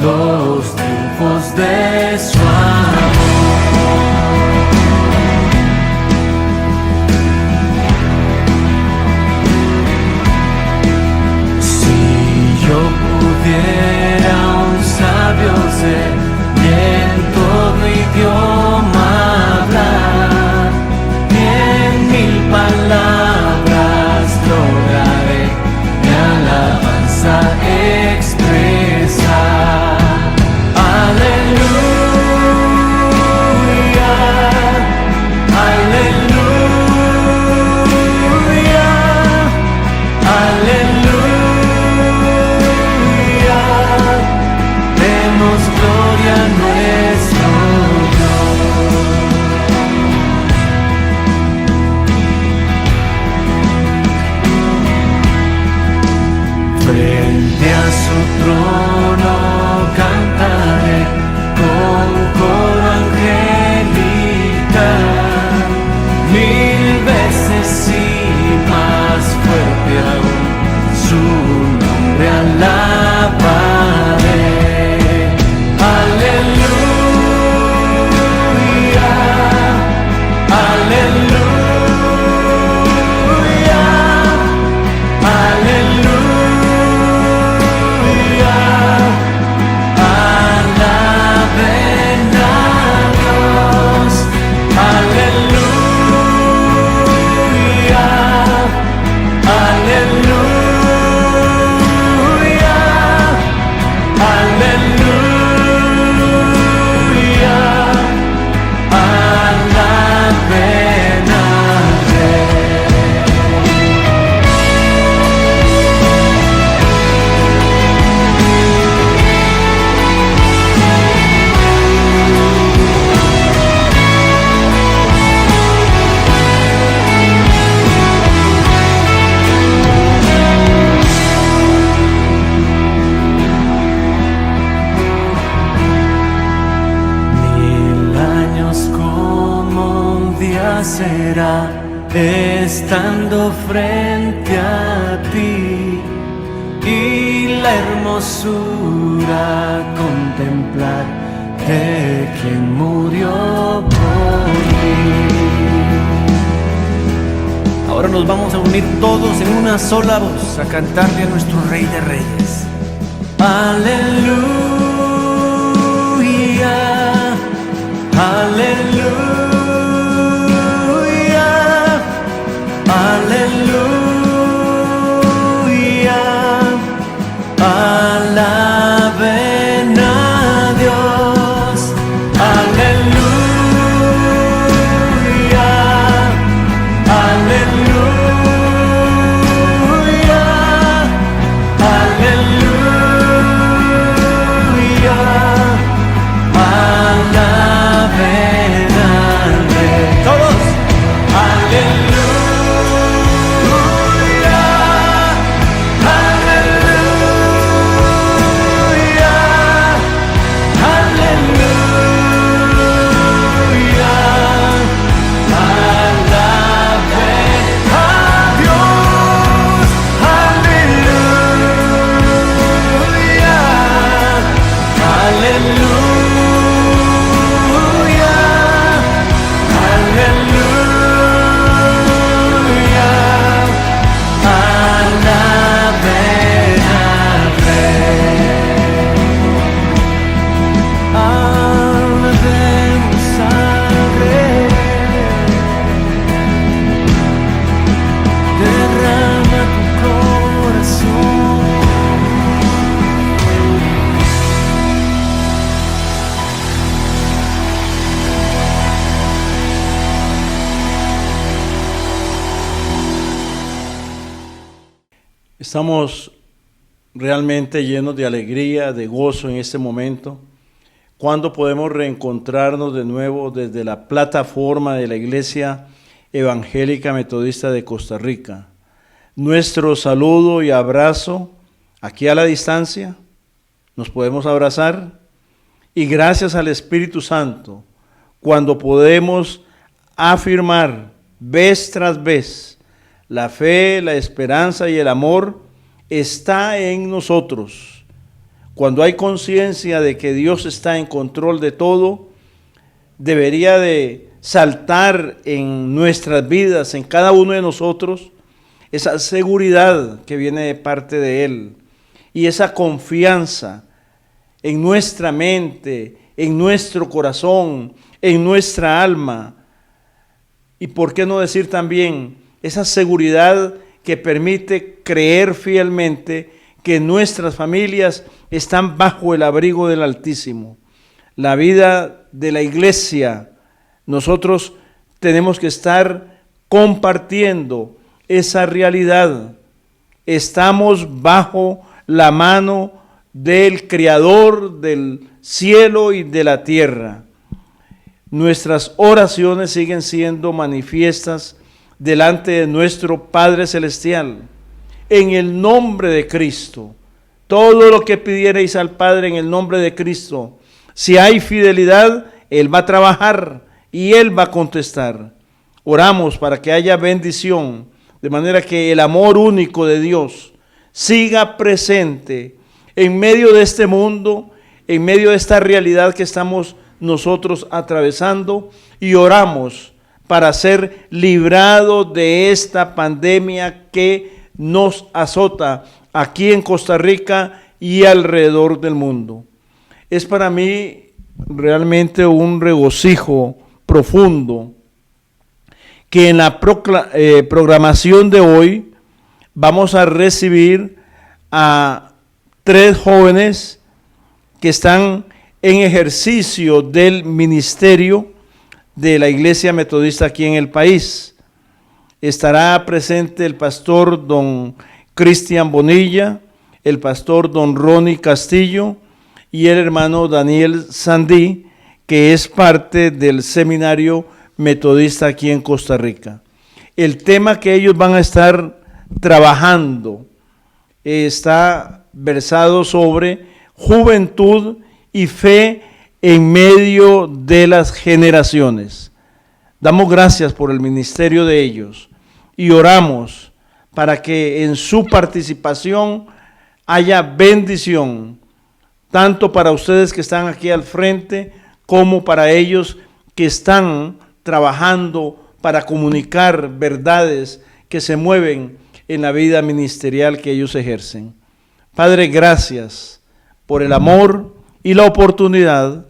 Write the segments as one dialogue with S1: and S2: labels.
S1: los triunfos de su amor. Si yo pudiera un sabio ser y en todo idioma hablar, y en 1000 palabras lograré mi alabanza expresar. Aleluya, aleluya, aleluya, demos gloria a nuestro Dios. Frente a su trono cantaré con coro angelical, 1000 veces y más fuerte aún su nombre alabaré. Aleluya, aleluya, aleluya. Será estando frente a ti y la hermosura contemplar de quien murió por mí. Ahora nos vamos a unir todos en una sola voz a cantarle a nuestro Rey de Reyes. Aleluya, aleluya. Aleluya, alaben a Dios. Aleluya, aleluya, aleluya, alaben al Rey. Todos, aleluya.
S2: Estamos realmente llenos de alegría, de gozo en este momento, cuando podemos reencontrarnos de nuevo desde la plataforma de la Iglesia Evangélica Metodista de Costa Rica. Nuestro saludo y abrazo aquí a la distancia, nos podemos abrazar y gracias al Espíritu Santo, cuando podemos afirmar vez tras vez la fe, la esperanza y el amor está en nosotros. Cuando hay conciencia de que Dios está en control de todo, debería de saltar en nuestras vidas, en cada uno de nosotros, esa seguridad que viene de parte de Él y esa confianza en nuestra mente, en nuestro corazón, en nuestra alma. Y por qué no decir también esa seguridad que permite creer fielmente que nuestras familias están bajo el abrigo del Altísimo. La vida de la iglesia, nosotros tenemos que estar compartiendo esa realidad. Estamos bajo la mano del Creador del cielo y de la tierra. Nuestras oraciones siguen siendo manifiestas delante de nuestro Padre Celestial. En el nombre de Cristo, todo lo que pidierais al Padre en el nombre de Cristo, si hay fidelidad, Él va a trabajar y Él va a contestar. Oramos para que haya bendición, de manera que el amor único de Dios siga presente en medio de este mundo, en medio de esta realidad que estamos nosotros atravesando, y oramos para ser librados de esta pandemia que nos azota aquí en Costa Rica y alrededor del mundo. Es para mí realmente un regocijo profundo que en la programación de hoy vamos a recibir a 3 jóvenes que están en ejercicio del ministerio de la Iglesia Metodista aquí en el país. Estará presente el pastor don Cristian Bonilla, el pastor don Ronnie Castillo y el hermano Daniel Sandí, que es parte del seminario metodista aquí en Costa Rica. El tema que ellos van a estar trabajando está versado sobre juventud y fe en medio de las generaciones. Damos gracias por el ministerio de ellos y oramos para que en su participación haya bendición, tanto para ustedes que están aquí al frente, como para ellos que están trabajando para comunicar verdades que se mueven en la vida ministerial que ellos ejercen. Padre, gracias por el amor y la oportunidad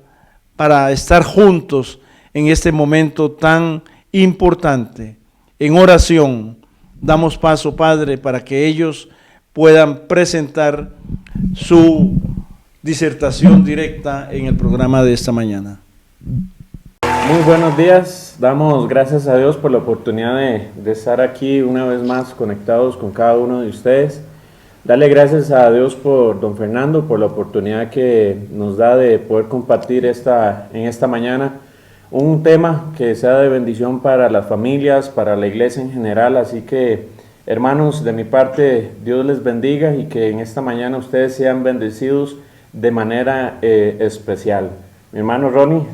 S2: para estar juntos en este momento tan importante. En oración, damos paso, Padre, para que ellos puedan presentar su disertación directa en el programa de esta mañana.
S3: Muy buenos días, damos gracias a Dios por la oportunidad de estar aquí una vez más conectados con cada uno de ustedes. Darle gracias a Dios por don Fernando, por la oportunidad que nos da de poder compartir en esta mañana un tema que sea de bendición para las familias, para la iglesia en general. Así que, hermanos, de mi parte, Dios les bendiga y que en esta mañana ustedes sean bendecidos de manera especial. Mi hermano Ronnie.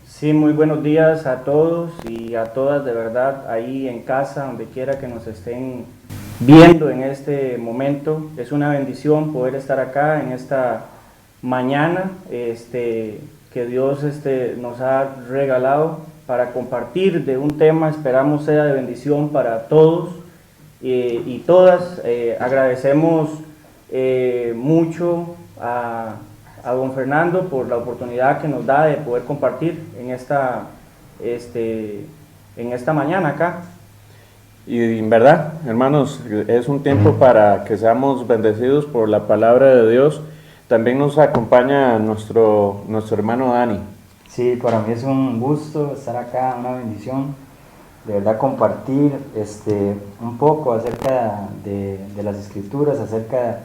S4: Sí, muy buenos días a todos y a todas, de verdad, ahí en casa, donde quiera que nos estén viendo en este momento. Es una bendición poder estar acá en esta mañana que Dios nos ha regalado para compartir de un tema, esperamos sea de bendición para todos y todas. Agradecemos mucho a don Fernando por la oportunidad que nos da de poder compartir en esta mañana acá.
S3: Y en verdad, hermanos, es un tiempo para que seamos bendecidos por la palabra de Dios. También nos acompaña nuestro hermano Dani.
S5: Sí, para mí es un gusto estar acá, una bendición, de verdad compartir un poco acerca de las escrituras, acerca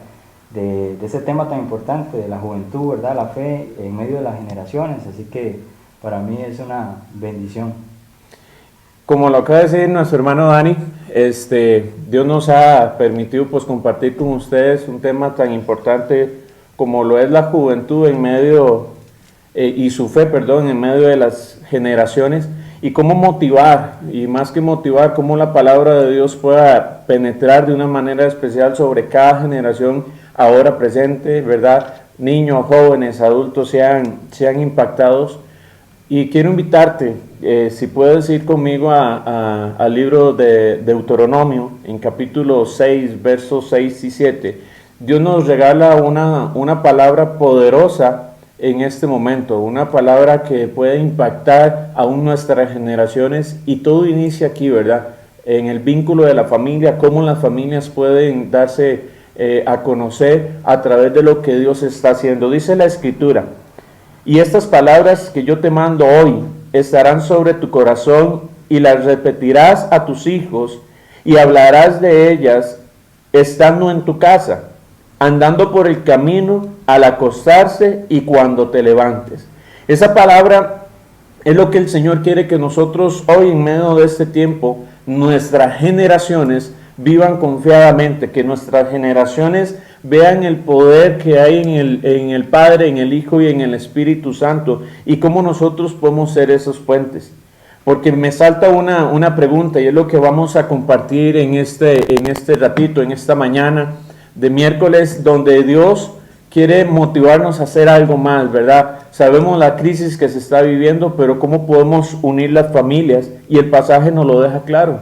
S5: de ese tema tan importante de la juventud, ¿verdad? La fe en medio de las generaciones, así que para mí es una bendición.
S3: Como lo acaba de decir nuestro hermano Dani, Dios nos ha permitido pues compartir con ustedes un tema tan importante como lo es la juventud en medio, y su fe, perdón, en medio de las generaciones, y cómo motivar, y más que motivar, cómo la palabra de Dios pueda penetrar de una manera especial sobre cada generación ahora presente, ¿verdad? niños, jóvenes, adultos sean impactados. Y quiero invitarte, si puedes ir conmigo al libro de Deuteronomio, en capítulo 6, versos 6 y 7. Dios nos regala una palabra poderosa en este momento, una palabra que puede impactar aún nuestras generaciones, y todo inicia aquí, ¿verdad? En el vínculo de la familia, cómo las familias pueden darse a conocer a través de lo que Dios está haciendo. Dice la Escritura: y estas palabras que yo te mando hoy estarán sobre tu corazón, y las repetirás a tus hijos, y hablarás de ellas estando en tu casa, andando por el camino, al acostarse y cuando te levantes. Esa palabra es lo que el Señor quiere que nosotros hoy, en medio de este tiempo, nuestras generaciones vivan confiadamente, que nuestras generaciones vean el poder que hay en el Padre, en el Hijo y en el Espíritu Santo, y cómo nosotros podemos ser esos puentes. Porque me salta una pregunta, y es lo que vamos a compartir en este ratito, en esta mañana de miércoles, donde Dios quiere motivarnos a hacer algo más, ¿verdad? Sabemos la crisis que se está viviendo, pero ¿cómo podemos unir las familias? Y el pasaje nos lo deja claro.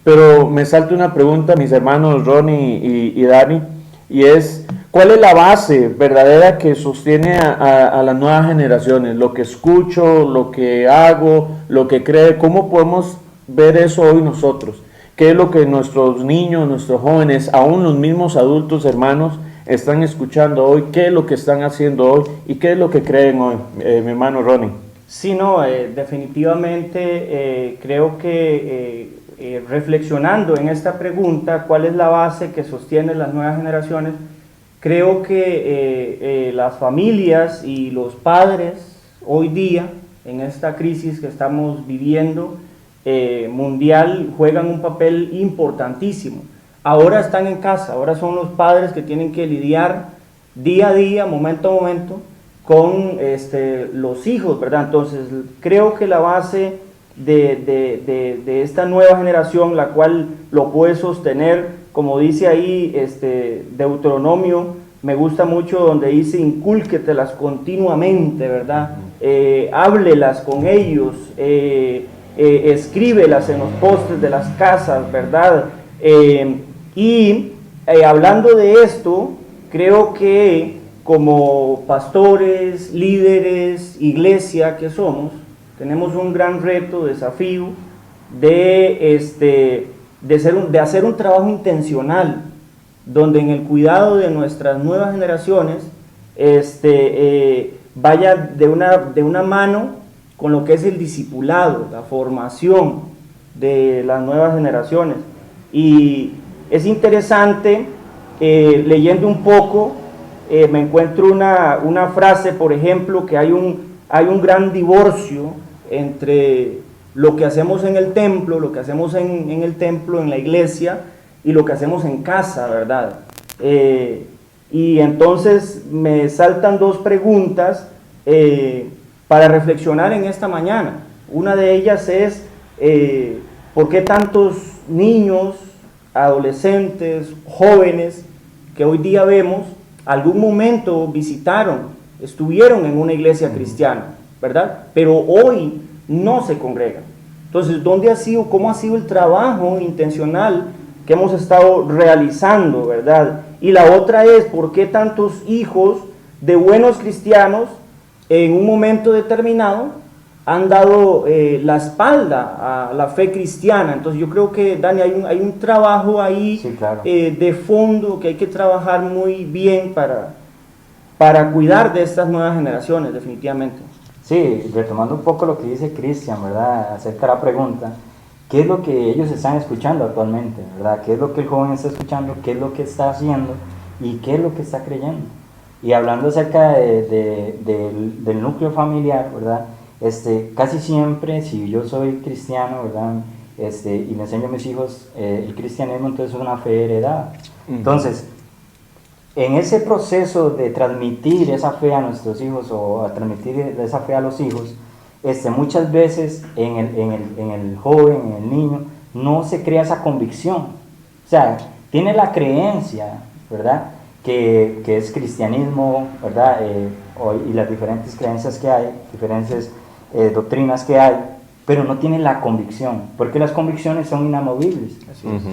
S3: Pero me salta una pregunta, mis hermanos Ronnie y Dani, y es: ¿cuál es la base verdadera que sostiene a las nuevas generaciones? Lo que escucho, lo que hago, lo que creo. ¿Cómo podemos ver eso hoy nosotros? ¿Qué es lo que nuestros niños, nuestros jóvenes, aún los mismos adultos, hermanos, están escuchando hoy? ¿Qué es lo que están haciendo hoy? ¿Y qué es lo que creen hoy, mi hermano Ronnie?
S4: Sí, no, definitivamente creo que reflexionando en esta pregunta, ¿cuál es la base que sostiene las nuevas generaciones? Creo que las familias y los padres hoy día, en esta crisis que estamos viviendo mundial, juegan un papel importantísimo. Ahora están en casa, ahora son los padres que tienen que lidiar día a día, momento a momento, con los hijos, ¿verdad? Entonces, creo que la base de esta nueva generación, la cual lo puede sostener, como dice ahí Deuteronomio, me gusta mucho donde dice: incúlquetelas continuamente, ¿verdad? Háblelas con ellos, escríbelas en los postes de las casas, ¿verdad? Hablando de esto, creo que como pastores, líderes, iglesia que somos, tenemos un gran reto, desafío de hacer un trabajo intencional, donde en el cuidado de nuestras nuevas generaciones vaya de una mano con lo que es el discipulado, la formación de las nuevas generaciones. Y es interesante, leyendo un poco, me encuentro una frase, por ejemplo, que hay un gran divorcio entre lo que hacemos en el templo, lo que hacemos en el templo, en la iglesia, y lo que hacemos en casa, ¿verdad? Y entonces me saltan dos preguntas para reflexionar en esta mañana. Una de ellas es: ¿por qué tantos niños, adolescentes, jóvenes que hoy día vemos, algún momento visitaron, estuvieron en una iglesia cristiana, ¿verdad? Pero hoy no se congregan? Entonces, ¿cómo ha sido el trabajo intencional que hemos estado realizando, ¿verdad? Y la otra es: ¿por qué tantos hijos de buenos cristianos en un momento determinado han dado la espalda a la fe cristiana? Entonces yo creo que, Dani, hay un trabajo ahí, sí, claro, de fondo, que hay que trabajar muy bien para cuidar de estas nuevas generaciones, definitivamente.
S5: Sí, retomando un poco lo que dice Cristian, ¿verdad?, acerca de la pregunta: ¿qué es lo que ellos están escuchando actualmente, ¿verdad? ¿Qué es lo que el joven está escuchando? ¿Qué es lo que está haciendo? ¿Y qué es lo que está creyendo? Y hablando acerca del núcleo familiar, ¿verdad? Casi siempre, si yo soy cristiano, ¿verdad?, y le enseño a mis hijos el cristianismo, entonces es una fe heredada. Entonces, en ese proceso de transmitir esa fe a nuestros hijos, o a transmitir esa fe a los hijos, muchas veces en el joven, en el niño, no se crea esa convicción. O sea, tiene la creencia, ¿verdad?, que es cristianismo, ¿verdad? Y las diferentes creencias que hay, diferentes doctrinas que hay, pero no tiene la convicción, porque las convicciones son inamovibles.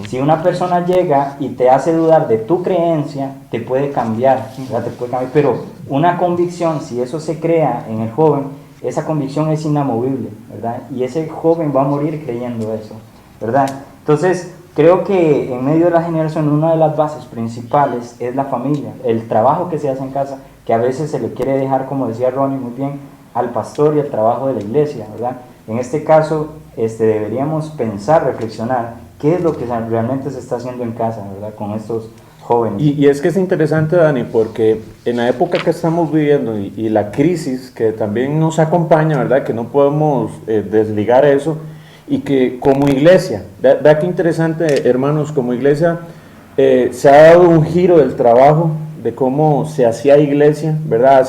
S5: Si una persona llega y te hace dudar de tu creencia, te puede cambiar, ¿verdad? Te puede cambiar, pero una convicción, si eso se crea en el joven, esa convicción es inamovible, ¿verdad? Y ese joven va a morir creyendo eso, ¿verdad? Entonces, creo que en medio de la generación una de las bases principales es la familia, el trabajo que se hace en casa, que a veces se le quiere dejar, como decía Ronnie muy bien, al pastor y al trabajo de la iglesia, ¿verdad? En este caso, deberíamos pensar, reflexionar, qué es lo que realmente se está haciendo en casa, ¿verdad? Con estos jóvenes.
S3: Y es que es interesante, Dani, porque en la época que estamos viviendo y la crisis que también nos acompaña, ¿verdad? Que no podemos desligar eso, y que como iglesia, vea qué interesante, hermanos, como iglesia se ha dado un giro del trabajo, de cómo se hacía iglesia, ¿verdad?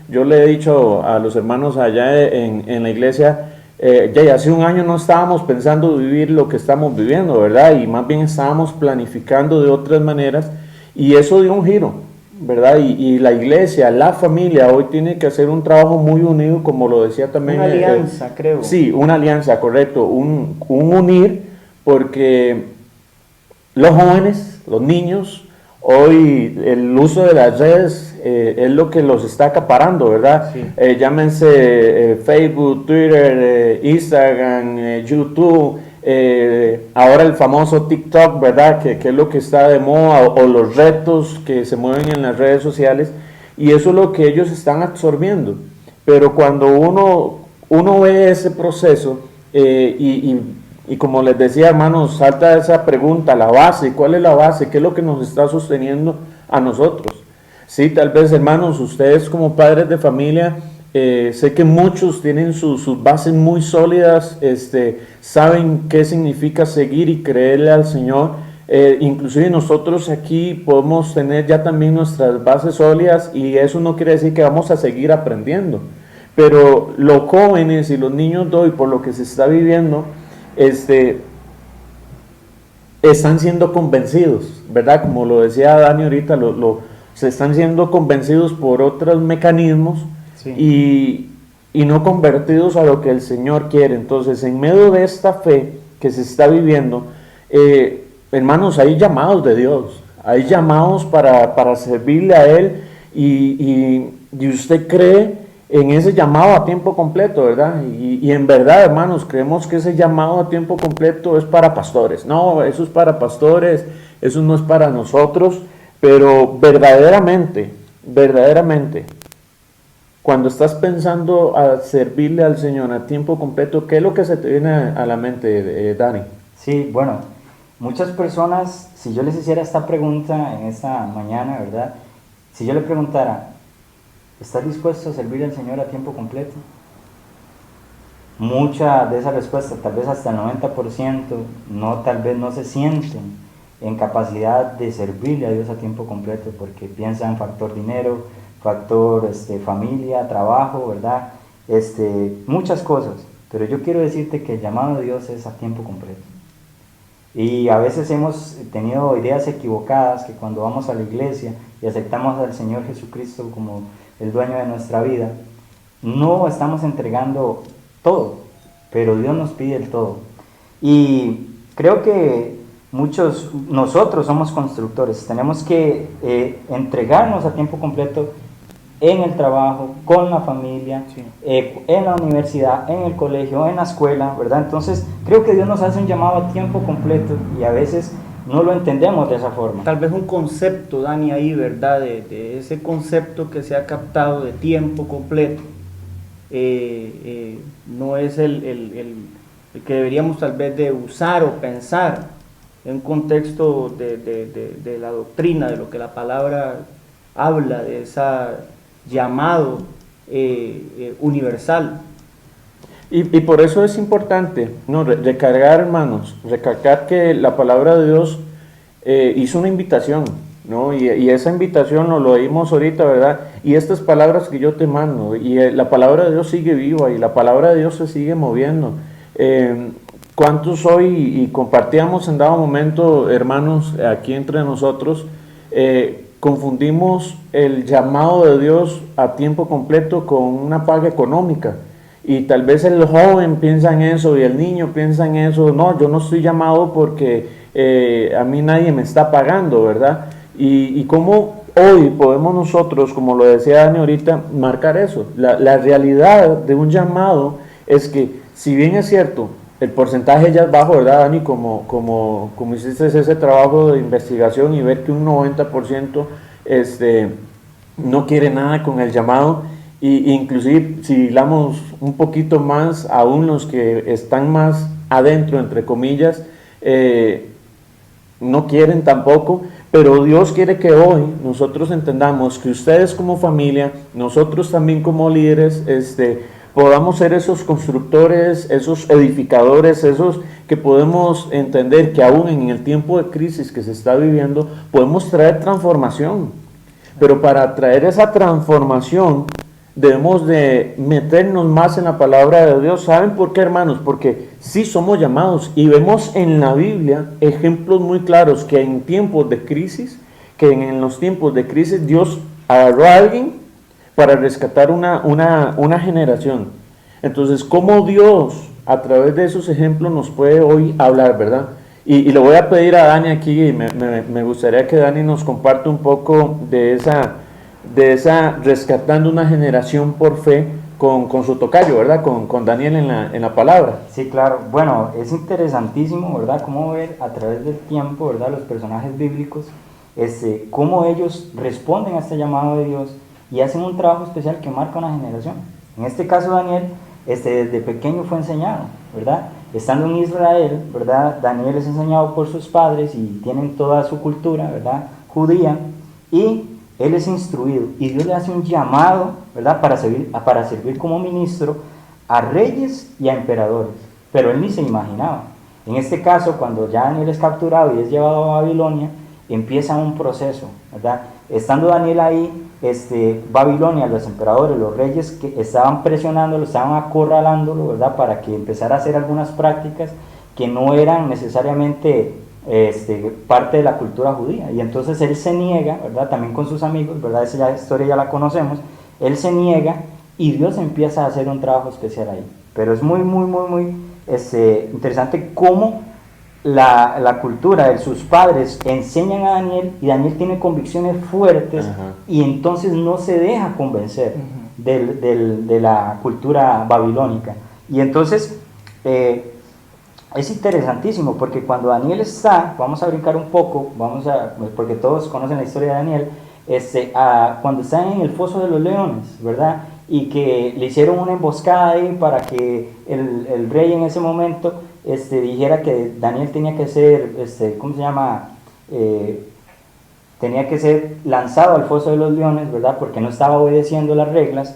S3: Yo le he dicho a los hermanos allá en la iglesia, ya hace un año no estábamos pensando vivir lo que estamos viviendo, ¿verdad? Y más bien estábamos planificando de otras maneras, y eso dio un giro, ¿verdad? Y la iglesia, la familia, hoy tiene que hacer un trabajo muy unido, como lo decía también.
S4: Una alianza, creo.
S3: Sí, una alianza, correcto, un unir, porque los jóvenes, los niños, hoy el uso de las redes es lo que los está acaparando, ¿verdad? Sí. Llámense Facebook, Twitter, Instagram, YouTube, ahora el famoso TikTok, ¿verdad? Que es lo que está de moda, o los retos que se mueven en las redes sociales, y eso es lo que ellos están absorbiendo. Pero cuando uno ve ese proceso, y como les decía, hermanos, salta esa pregunta, la base, ¿cuál es la base? ¿Qué es lo que nos está sosteniendo a nosotros? Sí, tal vez, hermanos, ustedes como padres de familia, sé que muchos tienen sus bases muy sólidas, saben qué significa seguir y creerle al Señor. Inclusive nosotros aquí podemos tener ya también nuestras bases sólidas, y eso no quiere decir que vamos a seguir aprendiendo. Pero los jóvenes y los niños de hoy, por lo que se está viviendo, están siendo convencidos, ¿verdad? Como lo decía Dani ahorita, se están siendo convencidos por otros mecanismos, sí, y no convertidos a lo que el Señor quiere. Entonces, en medio de esta fe que se está viviendo, hermanos, hay llamados de Dios, hay llamados para servirle a Él, y usted cree en ese llamado a tiempo completo, ¿verdad? Y en verdad, hermanos, creemos que ese llamado a tiempo completo es para pastores. No, eso es para pastores, eso no es para nosotros, pero verdaderamente, cuando estás pensando a servirle al Señor a tiempo completo, ¿qué es lo que se te viene a la mente, Dani?
S5: Sí, bueno, muchas personas, si yo les hiciera esta pregunta en esta mañana, ¿verdad? Si yo le preguntara, ¿estás dispuesto a servir al Señor a tiempo completo? Mucha de esa respuesta, tal vez hasta el 90%, tal vez no se sienten en capacidad de servirle a Dios a tiempo completo, porque piensan factor dinero, factor familia, trabajo, ¿verdad? Muchas cosas, pero yo quiero decirte que el llamado de Dios es a tiempo completo. Y a veces hemos tenido ideas equivocadas, que cuando vamos a la iglesia y aceptamos al Señor Jesucristo como el dueño de nuestra vida, no estamos entregando todo, pero Dios nos pide el todo. Y creo que nosotros somos constructores, tenemos que entregarnos a tiempo completo en el trabajo, con la familia, sí, en la universidad, en el colegio, en la escuela, ¿verdad? Entonces creo que Dios nos hace un llamado a tiempo completo, y a veces no lo entendemos de esa forma.
S4: Tal vez un concepto, Dani, ahí, ¿verdad? De ese concepto que se ha captado de tiempo completo, no es el que deberíamos tal vez de usar o pensar en un contexto de la doctrina, de lo que la palabra habla, de ese llamado universal.
S3: Y por eso es importante, ¿no? Recargar, hermanos, recalcar que la palabra de Dios hizo una invitación, ¿no? Y esa invitación lo oímos ahorita, ¿verdad? Y estas palabras que yo te mando, y la palabra de Dios sigue viva, y la palabra de Dios se sigue moviendo. ¿Cuántos hoy, y compartíamos en dado momento, hermanos, aquí entre nosotros, confundimos el llamado de Dios a tiempo completo con una paga económica. Y tal vez el joven piensa en eso y el niño piensa en eso. No, yo no estoy llamado porque a mí nadie me está pagando, ¿verdad? Y cómo hoy podemos nosotros, como lo decía Dani ahorita, marcar eso. La realidad de un llamado es que, si bien es cierto, el porcentaje ya es bajo, ¿verdad, Dani? Como hiciste ese trabajo de investigación y ver que un 90% no quiere nada con el llamado. Y inclusive, si hablamos un poquito más, aún los que están más adentro, entre comillas, no quieren tampoco, pero Dios quiere que hoy nosotros entendamos que ustedes como familia, nosotros también como líderes, podamos ser esos constructores, esos edificadores, esos que podemos entender que aún en el tiempo de crisis que se está viviendo, podemos traer transformación. Pero para traer esa transformación, debemos de meternos más en la palabra de Dios. ¿Saben por qué, hermanos? Porque sí somos llamados y vemos en la Biblia ejemplos muy claros que en tiempos de crisis, Dios agarró a alguien para rescatar una generación. Entonces, ¿cómo Dios a través de esos ejemplos nos puede hoy hablar, verdad? Y le voy a pedir a Dani aquí, me gustaría que Dani nos comparte un poco de esa rescatando una generación por fe con su tocayo, ¿verdad? Con Daniel en la palabra.
S5: Sí, claro. Bueno, es interesantísimo, ¿verdad? Cómo ver a través del tiempo, ¿verdad? Los personajes bíblicos, cómo ellos responden a este llamado de Dios y hacen un trabajo especial que marca una generación. En este caso, Daniel, desde pequeño fue enseñado, ¿verdad? Estando en Israel, ¿verdad? Daniel es enseñado por sus padres y tienen toda su cultura, ¿verdad? Judía, y él es instruido y Dios le hace un llamado, ¿verdad? Para servir como ministro a reyes y a emperadores, pero él ni se imaginaba. En este caso, cuando ya Daniel es capturado y es llevado a Babilonia, empieza un proceso, ¿verdad? Estando Daniel ahí, Babilonia, los emperadores, los reyes que estaban presionándolo, estaban acorralándolo, ¿verdad? Para que empezara a hacer algunas prácticas que no eran necesariamente parte de la cultura judía, y entonces él se niega, ¿verdad? También con sus amigos, ¿verdad? Esa historia ya la conocemos. Él se niega y Dios empieza a hacer un trabajo especial ahí. Pero es muy interesante cómo la cultura de sus padres enseñan a Daniel y Daniel tiene convicciones fuertes. Ajá. Y entonces no se deja convencer de la cultura babilónica. Y entonces es interesantísimo porque cuando Daniel está, vamos a brincar un poco, porque todos conocen la historia de Daniel, cuando está en el foso de los leones, ¿verdad? Y que le hicieron una emboscada ahí para que el rey en ese momento dijera que Daniel tenía que ser, tenía que ser lanzado al foso de los leones, ¿verdad? Porque no estaba obedeciendo las reglas,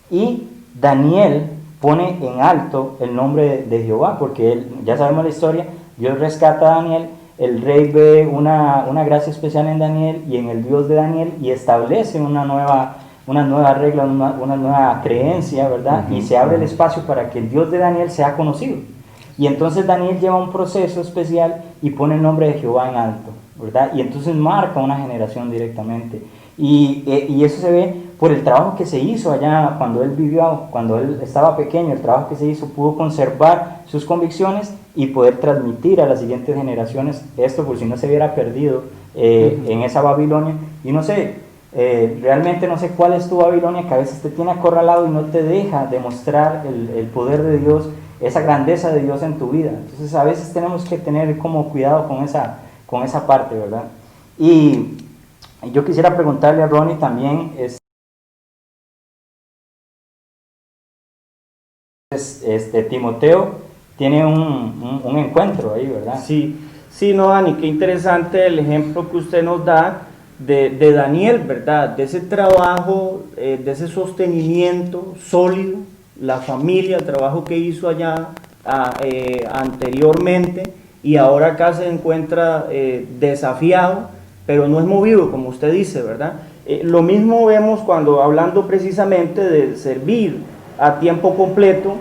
S5: y Daniel pone en alto el nombre de Jehová, porque él, ya sabemos la historia, Dios rescata a Daniel, el rey ve una gracia especial en Daniel y en el Dios de Daniel y establece una nueva regla, una nueva creencia, ¿verdad? Y se abre el espacio para que el Dios de Daniel sea conocido. Y entonces Daniel lleva un proceso especial y pone el nombre de Jehová en alto, ¿verdad? Y entonces marca una generación directamente. Y eso se ve por el trabajo que se hizo allá cuando él vivió, cuando él estaba pequeño, el trabajo que se hizo, pudo conservar sus convicciones y poder transmitir a las siguientes generaciones esto, por si no se hubiera perdido en esa Babilonia. Y no sé, realmente no sé cuál es tu Babilonia, que a veces te tiene acorralado y no te deja demostrar el poder de Dios, esa grandeza de Dios en tu vida. Entonces a veces tenemos que tener como cuidado con esa parte, ¿verdad? Y yo quisiera preguntarle a Ronnie también, Timoteo tiene un encuentro ahí, ¿verdad?
S4: Sí, no, Dani, qué interesante el ejemplo que usted nos da de Daniel, ¿verdad? De ese trabajo, de ese sostenimiento sólido, la familia, el trabajo que hizo allá anteriormente, y ahora acá se encuentra desafiado, pero no es movido, como usted dice, ¿verdad? Lo mismo vemos cuando hablando precisamente de servir a tiempo completo.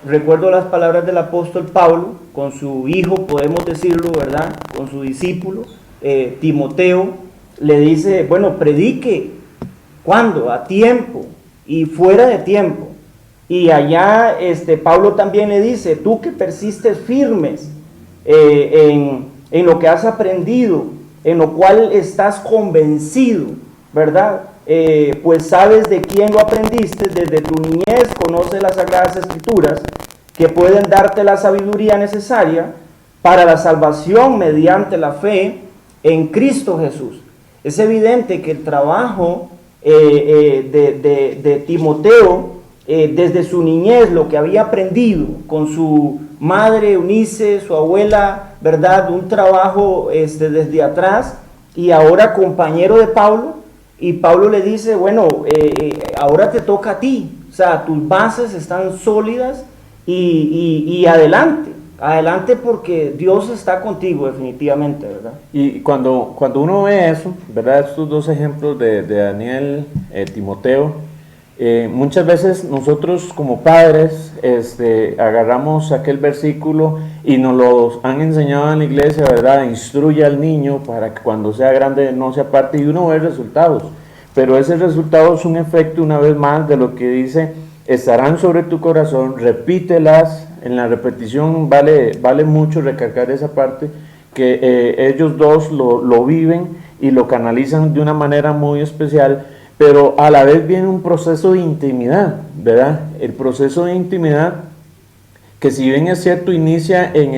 S4: Recuerdo las palabras del apóstol Pablo con su hijo, podemos decirlo, ¿verdad? Con su discípulo, Timoteo, le dice, bueno, predique. ¿Cuándo? A tiempo y fuera de tiempo. Y allá Pablo también le dice, tú que persistes firmes en lo que has aprendido, en lo cual estás convencido, ¿verdad? Pues sabes de quién lo aprendiste, desde tu niñez conoces las Sagradas Escrituras, que pueden darte la sabiduría necesaria para la salvación mediante la fe en Cristo Jesús. Es evidente que el trabajo de Timoteo, desde su niñez, lo que había aprendido con su madre Eunice, su abuela, ¿verdad? Un trabajo desde atrás, y ahora compañero de Pablo, y Pablo le dice, bueno, ahora te toca a ti, o sea, tus bases están sólidas y adelante. Adelante, porque Dios está contigo definitivamente, ¿verdad?
S3: Y cuando uno ve eso, ¿verdad? Estos dos ejemplos de Daniel, Timoteo, muchas veces nosotros como padres agarramos aquel versículo y nos lo han enseñado en la iglesia, ¿verdad? Instruye al niño para que cuando sea grande no se aparte, y uno ve resultados. Pero ese resultado es un efecto, una vez más, de lo que dice, estarán sobre tu corazón, repítelas. En la repetición vale mucho recalcar esa parte, que ellos dos lo viven y lo canalizan de una manera muy especial, pero a la vez viene un proceso de intimidad, ¿verdad? El proceso de intimidad, que si bien es cierto, inicia en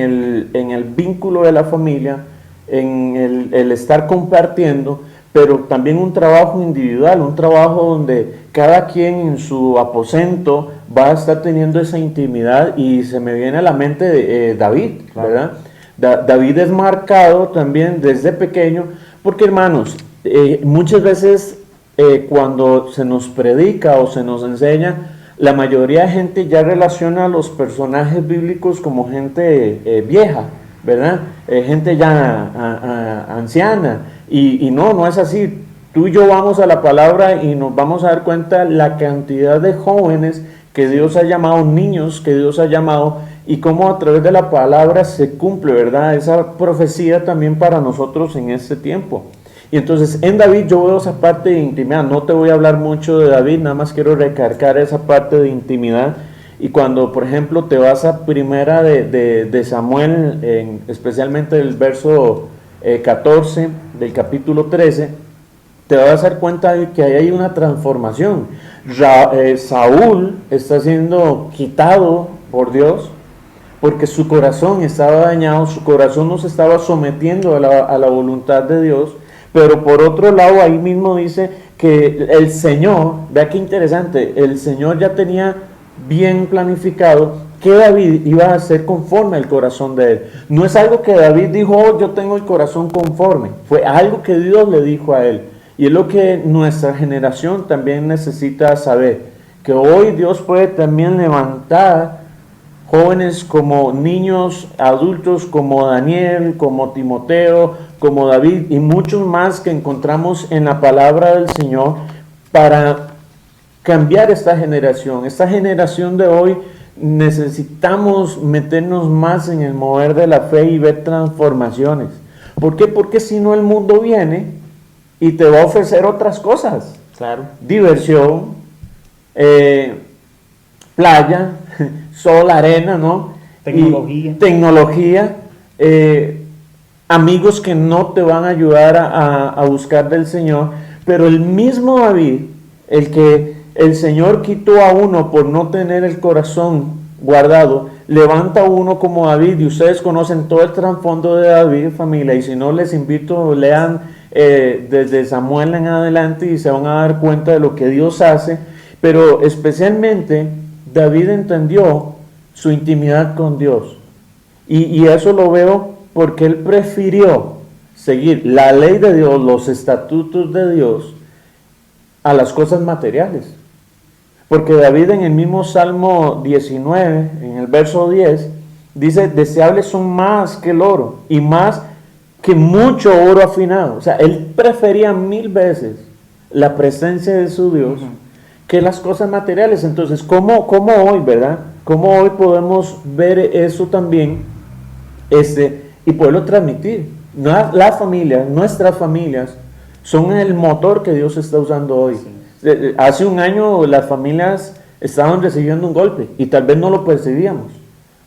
S3: el vínculo de la familia, en el estar compartiendo, pero también un trabajo individual, un trabajo donde cada quien en su aposento va a estar teniendo esa intimidad. Y se me viene a la mente de David, ¿verdad? David es marcado también desde pequeño, porque hermanos, muchas veces cuando se nos predica o se nos enseña, la mayoría de gente ya relaciona a los personajes bíblicos como gente vieja, ¿verdad? Gente ya anciana, y no es así. Tú y yo vamos a la palabra y nos vamos a dar cuenta la cantidad de jóvenes que Dios ha llamado, niños que Dios ha llamado, y cómo a través de la palabra se cumple, ¿verdad? Esa profecía también para nosotros en este tiempo. Y entonces en David yo veo esa parte de intimidad. No te voy a hablar mucho de David, nada más quiero recargar esa parte de intimidad. Y cuando, por ejemplo, te vas a primera de Samuel, especialmente el verso 14 del capítulo 13, te vas a dar cuenta de que ahí hay una transformación. Saúl está siendo quitado por Dios porque su corazón estaba dañado, su corazón no se estaba sometiendo a la voluntad de Dios. Pero por otro lado, ahí mismo dice que el Señor, vea qué interesante, el Señor ya tenía bien planificado que David iba a hacer conforme al corazón de él. No es algo que David dijo, oh, yo tengo el corazón conforme, fue algo que Dios le dijo a él. Y es lo que nuestra generación también necesita saber, que hoy Dios puede también levantar jóvenes como niños, adultos como Daniel, como Timoteo, como David y muchos más que encontramos en la palabra del Señor para cambiar esta generación. Esta generación de hoy necesitamos meternos más en el mover de la fe y ver transformaciones. ¿Por qué? Porque si no el mundo viene y te va a ofrecer otras cosas.
S4: Claro.
S3: Diversión, playa, sol, arena, ¿no?
S4: Tecnología.
S3: Tecnología, amigos que no te van a ayudar a buscar del Señor. Pero el mismo David, el que el Señor quitó a uno por no tener el corazón guardado, levanta a uno como David. Y ustedes conocen todo el trasfondo de David, familia, y si no, les invito, lean desde Samuel en adelante y se van a dar cuenta de lo que Dios hace. Pero especialmente David entendió su intimidad con Dios, y eso lo veo porque él prefirió seguir la ley de Dios, los estatutos de Dios, a las cosas materiales. Porque David en el mismo Salmo 19, en el verso 10, dice, deseables son más que el oro y más que mucho oro afinado. O sea, él prefería 1000 veces la presencia de su Dios que las cosas materiales. Entonces, ¿cómo hoy, verdad? ¿Cómo hoy podemos ver eso también y poderlo transmitir? La familia, nuestras familias, son el motor que Dios está usando hoy. Hace un año las familias estaban recibiendo un golpe y tal vez no lo percibíamos.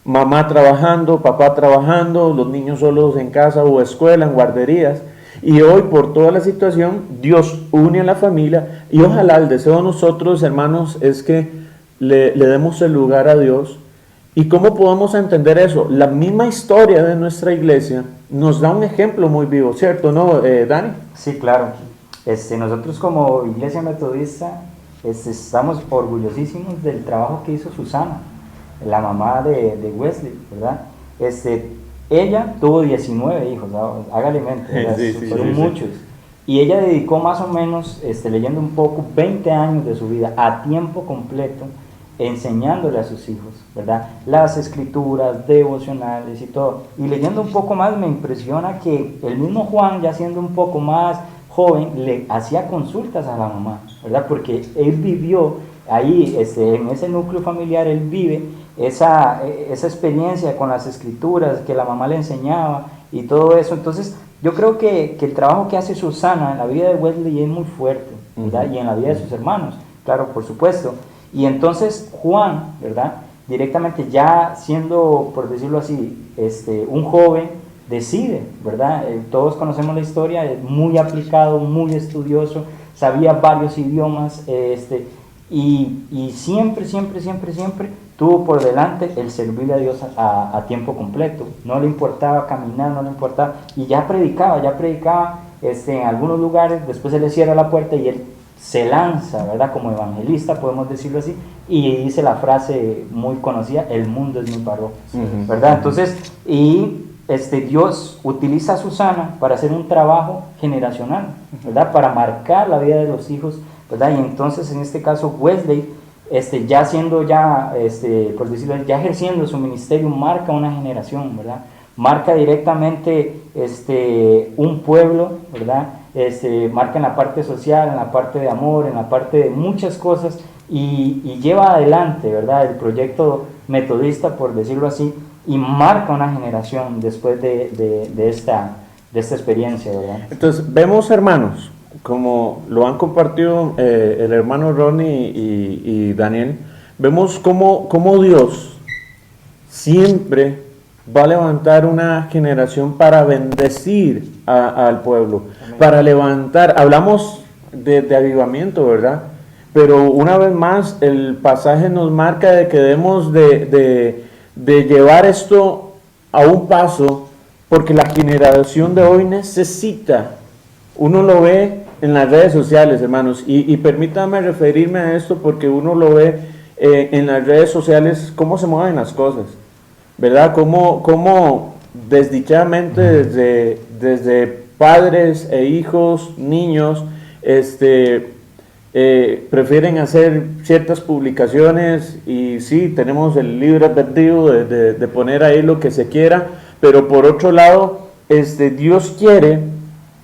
S3: Mamá trabajando, papá trabajando, los niños solos en casa o escuela, en guarderías. Y hoy, por toda la situación, Dios une a la familia y ojalá el deseo de nosotros, hermanos, es que le demos el lugar a Dios. ¿Y cómo podemos entender eso? La misma historia de nuestra iglesia nos da un ejemplo muy vivo, ¿cierto? ¿No, Dani?
S5: Sí, claro. Nosotros como Iglesia Metodista estamos orgullosísimos del trabajo que hizo Susana, la mamá de Wesley, ¿verdad? Ella tuvo 19 hijos, hágale mente, ¿verdad? Fueron muchos. Y ella dedicó más o menos, leyendo un poco, 20 años de su vida a tiempo completo, enseñándole a sus hijos, ¿verdad? Las escrituras, devocionales y todo. Y leyendo un poco más me impresiona que el mismo Juan, ya siendo un poco más joven, le hacía consultas a la mamá, ¿verdad? Porque él vivió ahí, en ese núcleo familiar, él vive esa experiencia con las escrituras que la mamá le enseñaba y todo eso. Entonces yo creo que el trabajo que hace Susana en la vida de Wesley es muy fuerte, ¿verdad? Y en la vida de sus hermanos, claro, por supuesto. Y entonces Juan, ¿verdad? Directamente ya siendo, por decirlo así, un joven, decide, ¿verdad? Todos conocemos la historia, es muy aplicado, muy estudioso, sabía varios idiomas, y siempre tuvo por delante el servirle a Dios a tiempo completo. No le importaba caminar, no le importaba, y ya predicaba en algunos lugares. Después se le cierra la puerta y él se lanza, ¿verdad? Como evangelista, podemos decirlo así, y dice la frase muy conocida: el mundo es mi parroquia, ¿verdad? Entonces, Dios utiliza a Susana para hacer un trabajo generacional, ¿verdad? Para marcar la vida de los hijos, ¿verdad? Y entonces, en este caso, Wesley, ya siendo, por decirlo, ya ejerciendo su ministerio, marca una generación, ¿verdad? Marca directamente un pueblo, ¿verdad? Marca en la parte social, en la parte de amor, en la parte de muchas cosas, y lleva adelante, ¿verdad? El proyecto metodista, por decirlo así, y marca una generación después de esta experiencia, ¿verdad?
S3: Entonces vemos, hermanos, como lo han compartido el hermano Ronnie y Daniel, vemos cómo Dios siempre va a levantar una generación para bendecir al pueblo, para levantar. Hablamos de avivamiento, ¿verdad? Pero una vez más el pasaje nos marca de que debemos de llevar esto a un paso, porque la generación de hoy necesita. Uno lo ve en las redes sociales, hermanos, y permítanme referirme a esto porque uno lo ve en las redes sociales, cómo se mueven las cosas, ¿verdad? Cómo desdichadamente desde padres e hijos, niños, prefieren hacer ciertas publicaciones, y sí, tenemos el libre albedrío de poner ahí lo que se quiera, pero por otro lado, Dios quiere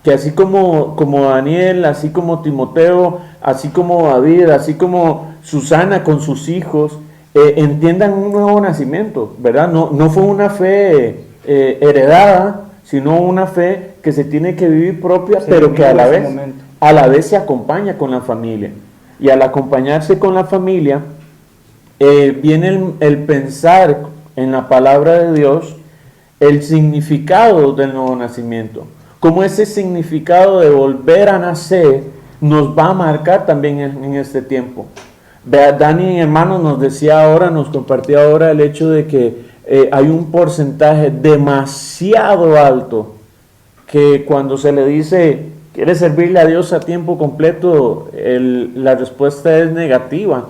S3: que así como Daniel, así como Timoteo, así como David, así como Susana con sus hijos, entiendan un nuevo nacimiento, ¿verdad? No fue una fe heredada, sino una fe que se tiene que vivir propia, pero que a la vez se acompaña con la familia. Y al acompañarse con la familia, viene el pensar en la palabra de Dios, el significado del nuevo nacimiento. Como ese significado de volver a nacer nos va a marcar también en este tiempo. Dani, hermano, nos compartía ahora el hecho de que hay un porcentaje demasiado alto que cuando se le dice: ¿quieres servirle a Dios a tiempo completo?, la respuesta es negativa.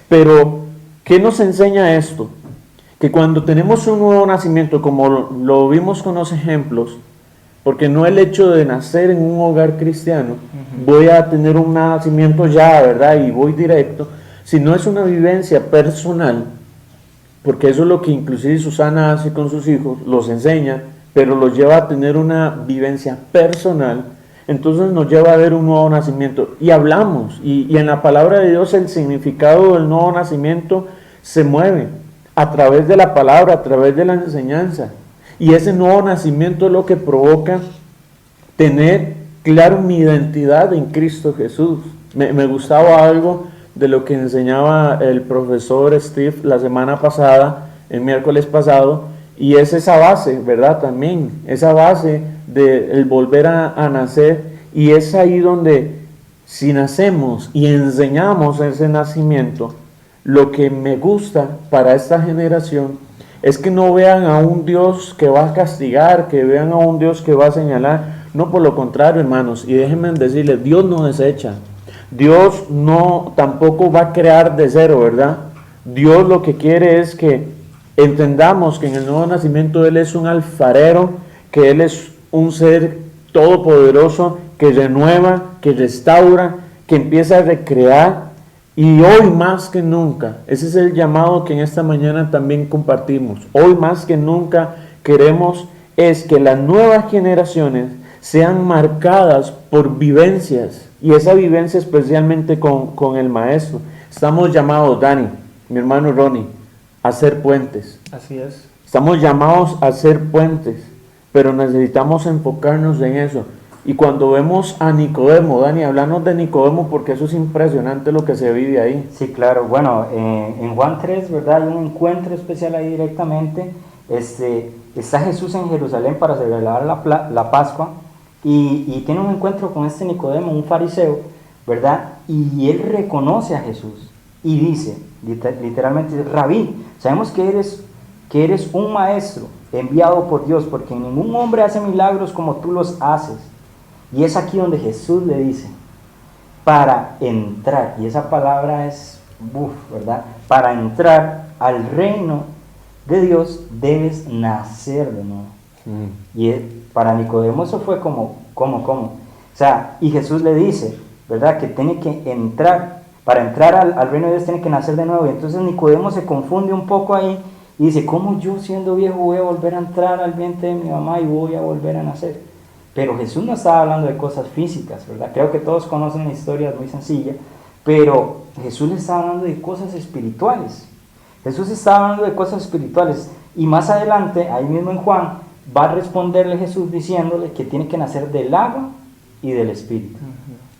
S3: Pero, ¿qué nos enseña esto? Que cuando tenemos un nuevo nacimiento, como lo vimos con los ejemplos, porque no el hecho de nacer en un hogar cristiano, voy a tener un nacimiento ya, ¿verdad? Y voy directo, sino es una vivencia personal, porque eso es lo que inclusive Susana hace con sus hijos, los enseña, pero los lleva a tener una vivencia personal. Entonces nos lleva a ver un nuevo nacimiento, y hablamos, y en la palabra de Dios el significado del nuevo nacimiento se mueve a través de la palabra, a través de la enseñanza, y ese nuevo nacimiento es lo que provoca tener claro mi identidad en Cristo Jesús. Me gustaba algo de lo que enseñaba el profesor Steve la semana pasada, el miércoles pasado, y es esa base, ¿verdad? También, esa base del volver a nacer, y es ahí donde si nacemos y enseñamos ese nacimiento, lo que me gusta para esta generación es que no vean a un Dios que va a castigar, que vean a un Dios que va a señalar, no, por lo contrario, hermanos, y déjenme decirles, Dios no desecha, Dios no tampoco va a crear de cero, ¿verdad? Dios lo que quiere es que entendamos que en el nuevo nacimiento Él es un alfarero, que Él es un ser todopoderoso, que renueva, que restaura, que empieza a recrear. Y hoy más que nunca, ese es el llamado que en esta mañana también compartimos. Hoy más que nunca queremos es que las nuevas generaciones sean marcadas por vivencias, y esa vivencia especialmente con el Maestro. Estamos llamados, Dani, mi hermano Ronnie, a hacer puentes.
S4: Así es.
S3: Estamos llamados a hacer puentes, pero necesitamos enfocarnos en eso. Y cuando vemos a Nicodemo, Dani, háblanos de Nicodemo, porque eso es impresionante lo que se vive ahí.
S5: Sí, claro. Bueno, en Juan 3, ¿verdad? Hay un encuentro especial ahí directamente. Está Jesús en Jerusalén para celebrar la Pascua, y tiene un encuentro con este Nicodemo, un fariseo, ¿verdad? Y él reconoce a Jesús y dice, literalmente, Rabí, sabemos que eres un maestro enviado por Dios, porque ningún hombre hace milagros como tú los haces. Y es aquí donde Jesús le dice, para entrar, y esa palabra es, ¿verdad? Para entrar al reino de Dios debes nacer de nuevo. Y para Nicodemo eso fue como. O sea, y Jesús le dice, ¿verdad? Que tiene que entrar, para entrar al reino de Dios tiene que nacer de nuevo. Y entonces Nicodemo se confunde un poco ahí y dice, ¿cómo yo siendo viejo voy a volver a entrar al vientre de mi mamá y voy a volver a nacer? Pero Jesús no estaba hablando de cosas físicas, ¿verdad? Creo que todos conocen la historia, es muy sencilla, pero Jesús le estaba hablando de cosas espirituales. Jesús estaba hablando de cosas espirituales, y más adelante, ahí mismo en Juan, va a responderle Jesús diciéndole que tiene que nacer del agua y del Espíritu.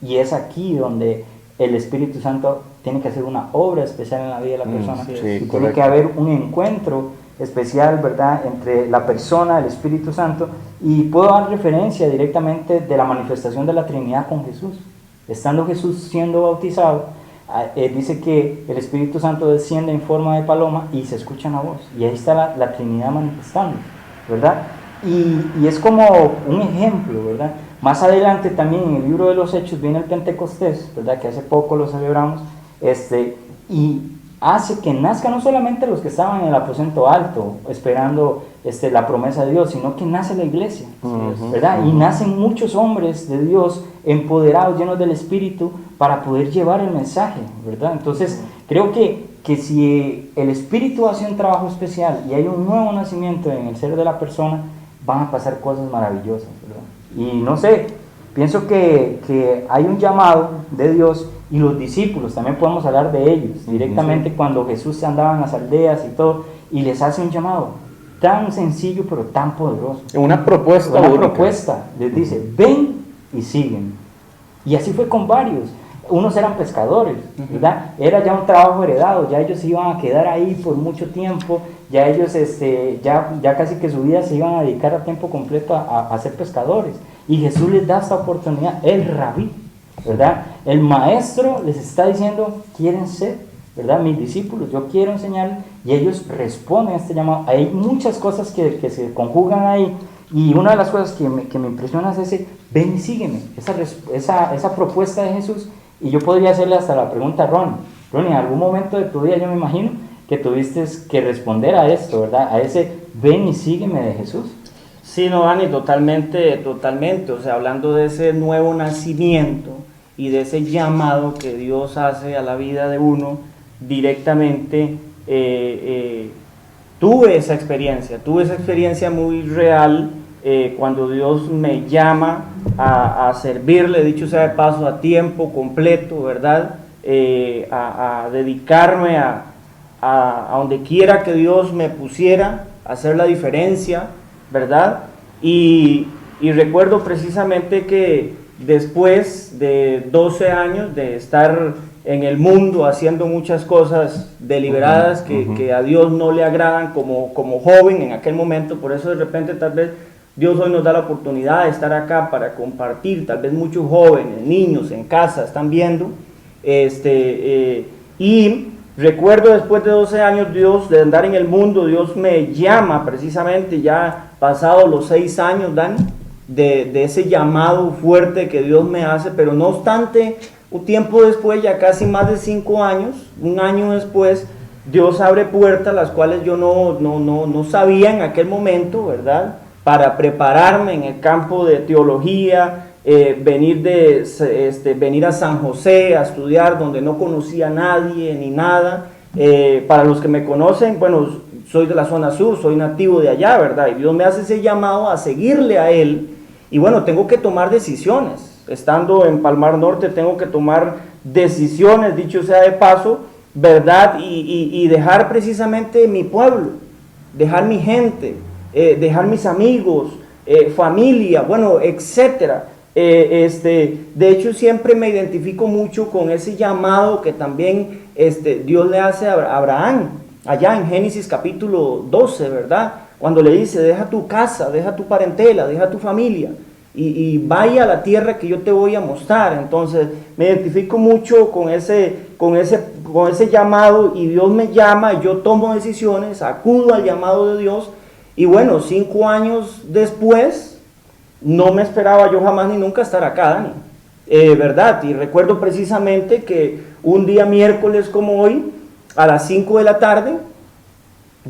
S5: Y es aquí donde el Espíritu Santo tiene que hacer una obra especial en la vida de la persona. Y tiene que haber un encuentro especial, ¿verdad?, entre la persona, el Espíritu Santo. Y puedo dar referencia directamente de la manifestación de la Trinidad con Jesús. Estando Jesús siendo bautizado, dice que el Espíritu Santo desciende en forma de paloma y se escucha una voz. Y ahí está la Trinidad manifestando, ¿verdad? Y es como un ejemplo, ¿verdad? Más adelante también en el libro de los Hechos viene el Pentecostés, ¿verdad? Que hace poco lo celebramos, y hace que nazcan no solamente los que estaban en el aposento alto esperando la promesa de Dios, sino que nace la iglesia, ¿verdad? Y nacen muchos hombres de Dios empoderados, llenos del Espíritu, para poder llevar el mensaje, ¿verdad? Entonces creo que si el Espíritu hace un trabajo especial y hay un nuevo nacimiento en el ser de la persona, van a pasar cosas maravillosas, ¿verdad? Y no sé, pienso que hay un llamado de Dios, y los discípulos, también podemos hablar de ellos, directamente cuando Jesús andaba en las aldeas y todo, y les hace un llamado tan sencillo pero tan poderoso.
S3: Una propuesta.
S5: Les dice, ven y siguen. Y así fue con varios. Unos eran pescadores, ¿verdad? Era ya un trabajo heredado, ya ellos se iban a quedar ahí por mucho tiempo, ya ellos ya casi que su vida se iban a dedicar a tiempo completo a ser pescadores. Y Jesús les da esta oportunidad, el rabí, ¿verdad? El maestro les está diciendo, quieren ser, ¿verdad? Mis discípulos, yo quiero enseñarles, y ellos responden a este llamado. Hay muchas cosas que se conjugan ahí, y una de las cosas que me impresiona es ese, ven y sígueme, esa propuesta de Jesús. Y yo podría hacerle hasta la pregunta a Ronnie, en algún momento de tu vida yo me imagino que tuviste que responder a esto, ¿verdad? A ese ven y sígueme de Jesús.
S4: Sí, no, Dani, totalmente, o sea, hablando de ese nuevo nacimiento y de ese llamado que Dios hace a la vida de uno directamente, tuve esa experiencia muy real cuando Dios me llama a servirle, dicho sea de paso, a tiempo completo, ¿verdad? A dedicarme a donde quiera que Dios me pusiera, a hacer la diferencia, ¿verdad? Y recuerdo precisamente que después de 12 años de estar en el mundo haciendo muchas cosas deliberadas que a Dios no le agradan como joven en aquel momento. Por eso de repente tal vez Dios hoy nos da la oportunidad de estar acá para compartir. Tal vez muchos jóvenes, niños en casa están viendo, y recuerdo después de 12 años de andar en el mundo, Dios me llama precisamente ya pasados los 6 años, Dani, de ese llamado fuerte que Dios me hace. Pero no obstante, un tiempo después, ya casi más de 5 años, un año después, Dios abre puertas las cuales yo no sabía en aquel momento, ¿verdad? Para prepararme en el campo de teología, venir a San José a estudiar donde no conocía a nadie ni nada. Para los que me conocen, bueno, soy de la zona sur, soy nativo de allá, ¿verdad? Y Dios me hace ese llamado a seguirle a Él. Y bueno, tengo que tomar decisiones. Estando en Palmar Norte, tengo que tomar decisiones, dicho sea de paso, ¿verdad? Y dejar precisamente mi pueblo, dejar mi gente, dejar mis amigos, familia, bueno, etcétera. De hecho, siempre me identifico mucho con ese llamado que también Dios le hace a Abraham, allá en Génesis capítulo 12, ¿verdad? Cuando le dice, deja tu casa, deja tu parentela, deja tu familia y vaya a la tierra que yo te voy a mostrar. Entonces me identifico mucho con ese llamado, y Dios me llama y yo tomo decisiones, acudo al llamado de Dios. Y bueno, 5 años después, no me esperaba yo jamás ni nunca estar acá, Dani, ¿verdad? Y recuerdo precisamente que un día miércoles como hoy, a las 5 de la tarde,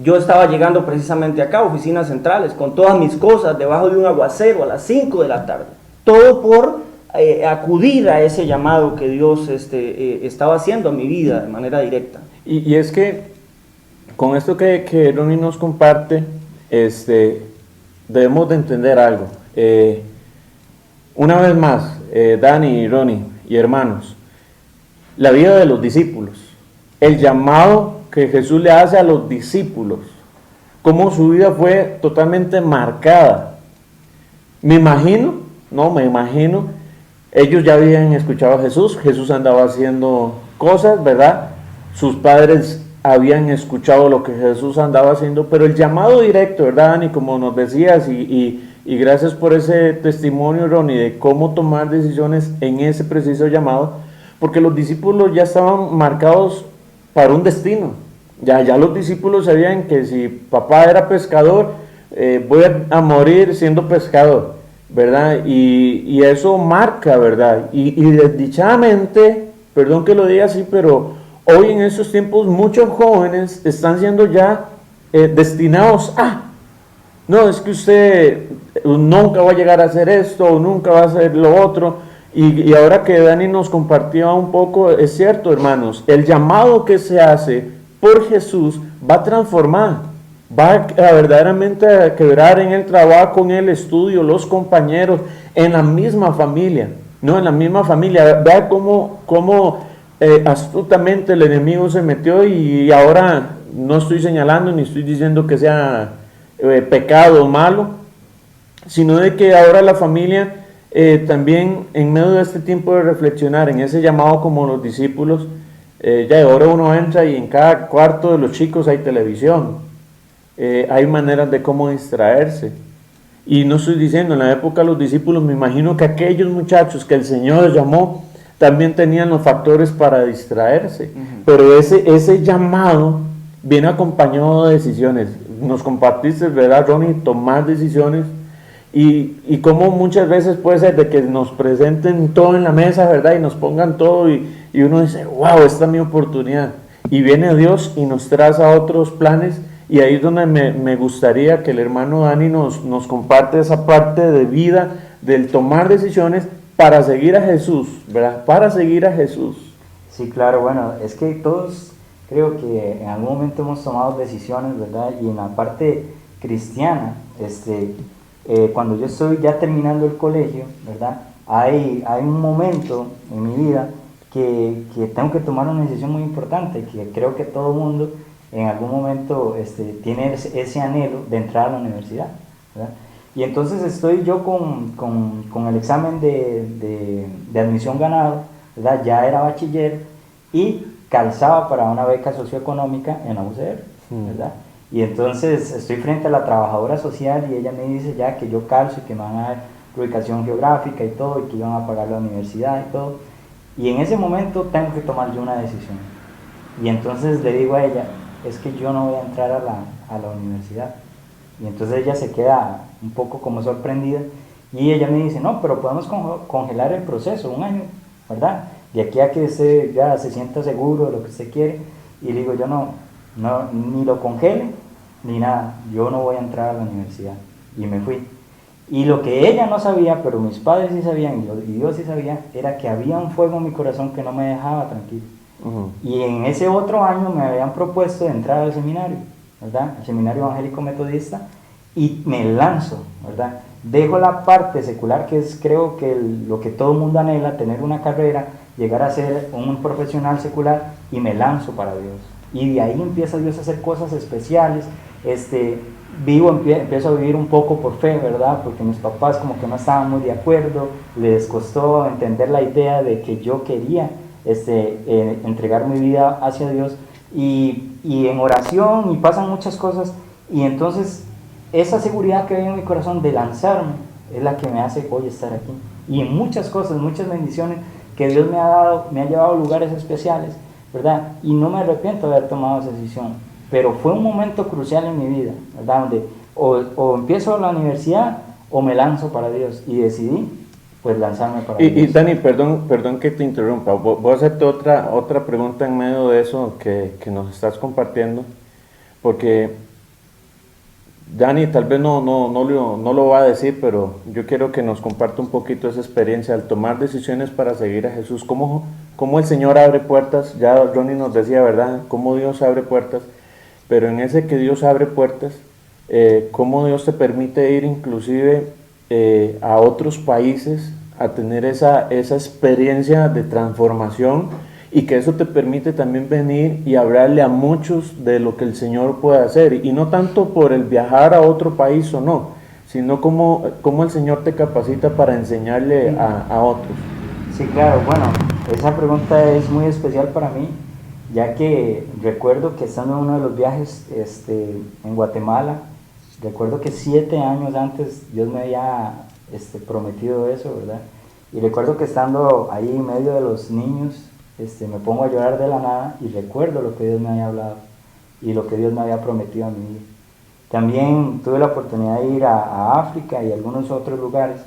S4: yo estaba llegando precisamente acá, oficinas centrales, con todas mis cosas, debajo de un aguacero a las 5 de la tarde. Todo por acudir a ese llamado que Dios estaba haciendo a mi vida de manera directa.
S3: Y es que con esto que Ronnie nos comparte, debemos de entender algo. Una vez más, Dani y Ronnie y hermanos, la vida de los discípulos, el llamado que Jesús le hace a los discípulos, cómo su vida fue totalmente marcada. Me imagino, ellos ya habían escuchado a Jesús, Jesús andaba haciendo cosas, ¿verdad? Sus padres habían escuchado lo que Jesús andaba haciendo, pero el llamado directo, ¿verdad, Dani? Como nos decías, y gracias por ese testimonio, Ronnie, de cómo tomar decisiones en ese preciso llamado, porque los discípulos ya estaban marcados para un destino. Ya los discípulos sabían que si papá era pescador, voy a morir siendo pescador, ¿verdad? Y eso marca, ¿verdad? Y desdichadamente, perdón que lo diga así, pero hoy en estos tiempos muchos jóvenes están siendo ya destinados a, no, es que usted nunca va a llegar a hacer esto, o nunca va a hacer lo otro. Y ahora que Dani nos compartía un poco, es cierto, hermanos, el llamado que se hace por Jesús va a transformar, va a verdaderamente a quebrar en el trabajo, en el estudio, los compañeros, en la misma familia, ¿no? En la misma familia. Vea cómo astutamente el enemigo se metió, y ahora no estoy señalando ni estoy diciendo que sea pecado o malo, sino de que ahora la familia también, en medio de este tiempo de reflexionar en ese llamado como los discípulos, ya ahora uno entra y en cada cuarto de los chicos hay televisión, hay maneras de cómo distraerse. Y no estoy diciendo, en la época de los discípulos, me imagino que aquellos muchachos que el Señor llamó también tenían los factores para distraerse, pero ese llamado viene acompañado de decisiones. Nos compartiste, ¿verdad, Ronnie? Tomar decisiones. Y como muchas veces puede ser de que nos presenten todo en la mesa, ¿verdad? Y nos pongan todo, y uno dice, wow, esta es mi oportunidad. Y viene Dios y nos traza otros planes, y ahí es donde me gustaría que el hermano Dani nos comparte esa parte de vida, del tomar decisiones para seguir a Jesús, ¿verdad? Para seguir a Jesús.
S5: Sí, claro, bueno, es que todos creo que en algún momento hemos tomado decisiones, ¿verdad? Y en la parte cristiana, cuando yo estoy ya terminando el colegio, ¿verdad? Hay un momento en mi vida que tengo que tomar una decisión muy importante, que creo que todo el mundo en algún momento tiene ese anhelo de entrar a la universidad, ¿verdad? Y entonces estoy yo con el examen de admisión ganado, ¿verdad? Ya era bachiller y calzaba para una beca socioeconómica en la UCR, ¿verdad? Y entonces estoy frente a la trabajadora social y ella me dice ya que yo calzo y que me van a dar ubicación geográfica y todo, y que iban a pagar la universidad y todo. Y en ese momento tengo que tomar yo una decisión. Y entonces le digo a ella, es que yo no voy a entrar a la universidad. Y entonces ella se queda un poco como sorprendida y ella me dice, no, pero podemos congelar el proceso 1 año, ¿verdad? De aquí a que usted ya se sienta seguro de lo que usted quiere. Y le digo, yo no, ni lo congele, ni nada, yo no voy a entrar a la universidad. Y me fui. Y lo que ella no sabía, pero mis padres sí sabían, y Dios sí sabía, era que había un fuego en mi corazón que no me dejaba tranquilo. Y en ese otro año me habían propuesto de entrar al seminario, ¿verdad? El seminario evangélico metodista, y me lanzo, ¿verdad? Dejo la parte secular, que es creo que lo que todo el mundo anhela, tener una carrera, llegar a ser un profesional secular, y me lanzo para Dios. Y de ahí empieza Dios a hacer cosas especiales. Empiezo a vivir un poco por fe, ¿verdad? Porque mis papás como que no estaban muy de acuerdo, les costó entender la idea de que yo quería entregar mi vida hacia Dios, y en oración, y pasan muchas cosas, y entonces esa seguridad que hay en mi corazón de lanzarme es la que me hace hoy estar aquí, y en muchas cosas, muchas bendiciones que Dios me ha dado, me ha llevado a lugares especiales, ¿verdad? Y no me arrepiento de haber tomado esa decisión, pero fue un momento crucial en mi vida, ¿verdad? Donde o empiezo la universidad o me lanzo para Dios, y decidí pues lanzarme para Dios.
S3: Y Dani, perdón que te interrumpa, voy a hacerte otra pregunta en medio de eso que nos estás compartiendo, porque Dani tal vez no lo va a decir, pero yo quiero que nos comparta un poquito esa experiencia al tomar decisiones para seguir a Jesús, cómo el Señor abre puertas. Ya Ronnie nos decía, ¿verdad?, cómo Dios abre puertas, pero en ese que Dios abre puertas, cómo Dios te permite ir inclusive a otros países a tener esa experiencia de transformación, y que eso te permite también venir y hablarle a muchos de lo que el Señor puede hacer, y no tanto por el viajar a otro país o no, sino cómo el Señor te capacita para enseñarle a otros.
S5: Sí, claro, bueno, esa pregunta es muy especial para mí, ya que recuerdo que estando en uno de los viajes en Guatemala, recuerdo que 7 años antes Dios me había prometido eso, ¿verdad? Y recuerdo que estando ahí en medio de los niños, me pongo a llorar de la nada, y recuerdo lo que Dios me había hablado y lo que Dios me había prometido a mi vida. También tuve la oportunidad de ir a África y a algunos otros lugares,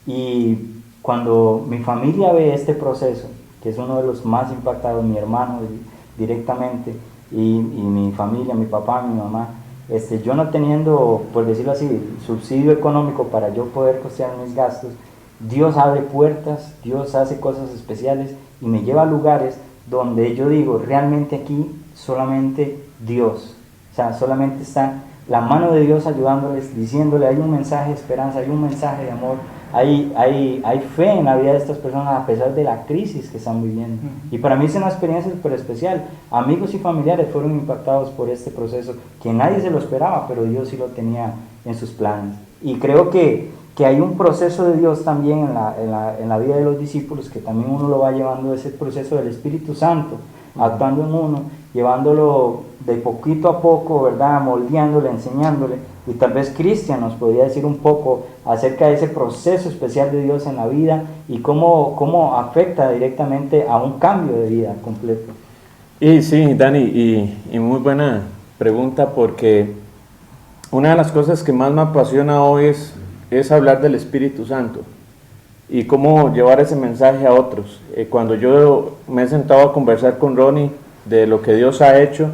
S5: y cuando mi familia ve este proceso, que es uno de los más impactados, mi hermano directamente, y mi familia, mi papá, mi mamá, yo no teniendo, por decirlo así, subsidio económico para yo poder costear mis gastos, Dios abre puertas, Dios hace cosas especiales y me lleva a lugares donde yo digo, realmente aquí solamente Dios, o sea, solamente está la mano de Dios ayudándoles, diciéndole, hay un mensaje de esperanza, hay un mensaje de amor, hay fe en la vida de estas personas a pesar de la crisis que están viviendo. Y para mí es una experiencia súper especial. Amigos y familiares fueron impactados por este proceso, que nadie se lo esperaba, pero Dios sí lo tenía en sus planes. Y creo que hay un proceso de Dios también en la vida de los discípulos, que también uno lo va llevando, ese proceso del Espíritu Santo, actuando en uno, llevándolo de poquito a poco, ¿verdad? Moldeándole, enseñándole. Y tal vez Cristian nos podría decir un poco acerca de ese proceso especial de Dios en la vida y cómo afecta directamente a un cambio de vida completo.
S3: Y sí, Dani, y muy buena pregunta, porque una de las cosas que más me apasiona hoy es hablar del Espíritu Santo y cómo llevar ese mensaje a otros. Cuando yo me he sentado a conversar con Ronnie de lo que Dios ha hecho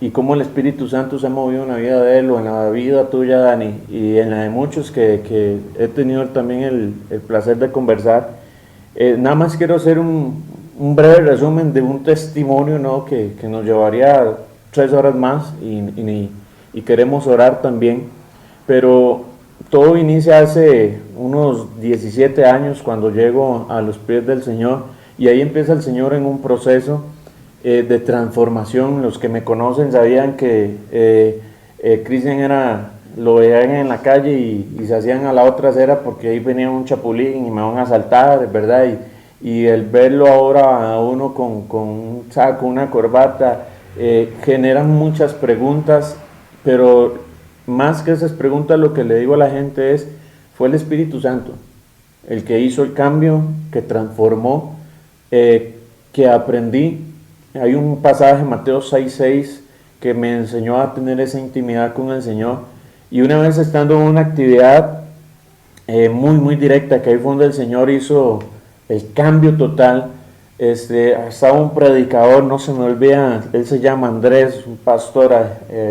S3: y cómo el Espíritu Santo se ha movido en la vida de él o en la vida tuya, Dani, y en la de muchos que he tenido también el placer de conversar, nada más quiero hacer un breve resumen de un testimonio, ¿no?, que nos llevaría 3 horas más, y queremos orar también, pero todo inicia hace unos 17 años cuando llego a los pies del Señor, y ahí empieza el Señor en un proceso de transformación. Los que me conocen sabían que Cristian era lo veían en la calle y se hacían a la otra acera porque ahí venía un chapulín y me van a asaltar, ¿verdad? Y el verlo ahora a uno con un saco, una corbata, generan muchas preguntas, pero más que esas preguntas lo que le digo a la gente es, fue el Espíritu Santo el que hizo el cambio, que transformó, que aprendí. Hay un pasaje, Mateo 6:6, que me enseñó a tener esa intimidad con el Señor, y una vez estando en una actividad muy directa, que ahí fue donde el Señor hizo el cambio total. Estaba un predicador, no se me olvida, él se llama Andrés, un pastor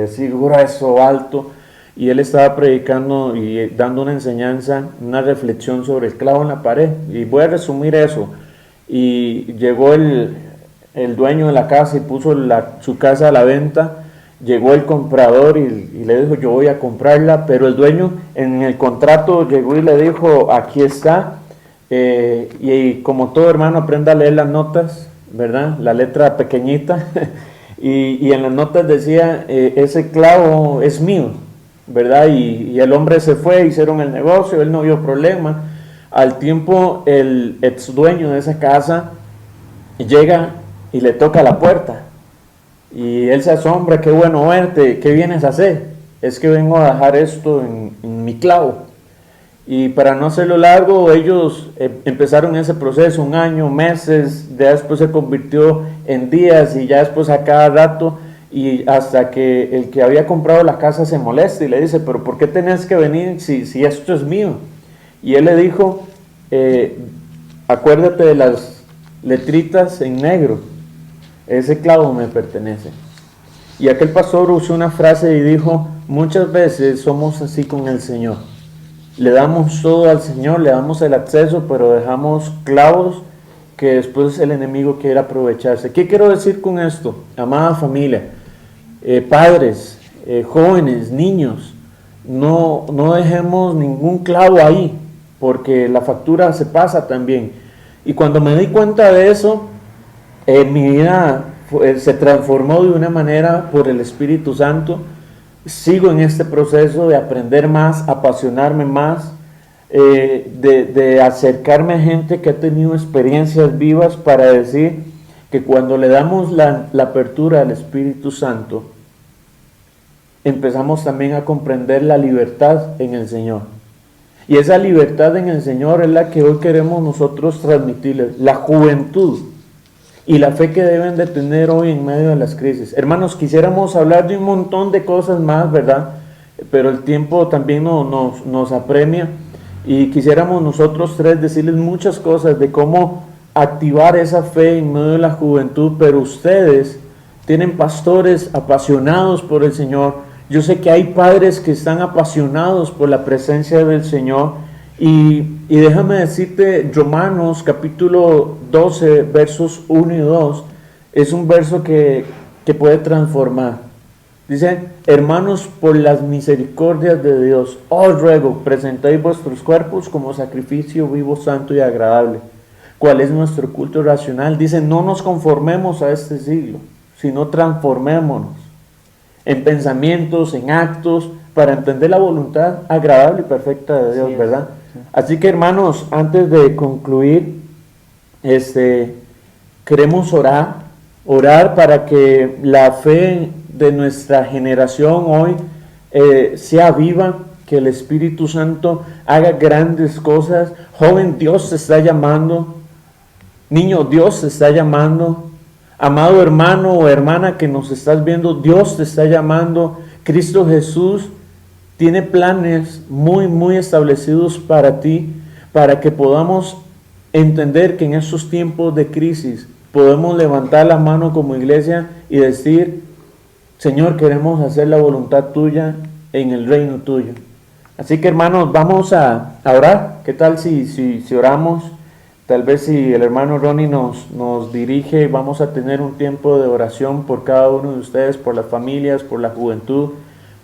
S3: así grueso, alto, y él estaba predicando y dando una enseñanza, una reflexión sobre el clavo en la pared, y voy a resumir eso. Y llegó el dueño de la casa y puso su casa a la venta. Llegó el comprador y le dijo, yo voy a comprarla, pero el dueño en el contrato llegó y le dijo, aquí está. Y como todo hermano, aprenda a leer las notas, ¿verdad? La letra pequeñita. y en las notas decía, ese clavo es mío, ¿verdad? Y el hombre se fue, hicieron el negocio, él no vio problema. Al tiempo, el ex dueño de esa casa llega y le toca la puerta. Y él se asombra, qué bueno verte, ¿qué vienes a hacer? Es que vengo a dejar esto en mi clavo. Y para no hacerlo largo, ellos empezaron ese proceso, un año, meses, ya después se convirtió en días y ya después a cada rato, y hasta que el que había comprado la casa se molesta y le dice, pero ¿por qué tenés que venir si esto es mío? Y él le dijo, acuérdate de las letritas en negro, ese clavo me pertenece. Y aquel pastor usó una frase y dijo, muchas veces somos así con el Señor. Le damos todo al Señor, le damos el acceso, pero dejamos clavos que después el enemigo quiere aprovecharse. ¿Qué quiero decir con esto? Amada familia, padres, jóvenes, niños, no dejemos ningún clavo ahí, porque la factura se pasa también. Y cuando me di cuenta de eso, mi vida se transformó de una manera por el Espíritu Santo. Sigo en este proceso de aprender más, apasionarme más, de acercarme a gente que ha tenido experiencias vivas para decir que cuando le damos la apertura al Espíritu Santo, empezamos también a comprender la libertad en el Señor. Y esa libertad en el Señor es la que hoy queremos nosotros transmitirles, la juventud y la fe que deben de tener hoy en medio de las crisis. Hermanos, quisiéramos hablar de un montón de cosas más, ¿verdad? Pero el tiempo también nos apremia, y quisiéramos nosotros tres decirles muchas cosas de cómo activar esa fe en medio de la juventud, pero ustedes tienen pastores apasionados por el Señor. Yo sé que hay padres que están apasionados por la presencia del Señor. Y déjame decirte, Romanos capítulo 12, versos 1 y 2, es un verso que puede transformar. Dice, hermanos, por las misericordias de Dios, os ruego, presentéis vuestros cuerpos como sacrificio vivo, santo y agradable. ¿Cuál es nuestro culto racional? Dice, no nos conformemos a este siglo, sino transformémonos en pensamientos, en actos, para entender la voluntad agradable y perfecta de Dios, ¿verdad? Así que hermanos, antes de concluir, queremos orar para que la fe de nuestra generación hoy sea viva, que el Espíritu Santo haga grandes cosas. Joven, Dios te está llamando. Niño, Dios te está llamando. Amado hermano o hermana que nos estás viendo, Dios te está llamando. Cristo Jesús tiene planes muy establecidos para ti, para que podamos entender que en estos tiempos de crisis podemos levantar la mano como iglesia y decir, Señor, queremos hacer la voluntad tuya en el reino tuyo. Así que hermanos, vamos a orar. ¿Qué tal si oramos? Tal vez si el hermano Ronnie nos dirige, vamos a tener un tiempo de oración por cada uno de ustedes, por las familias, por la juventud,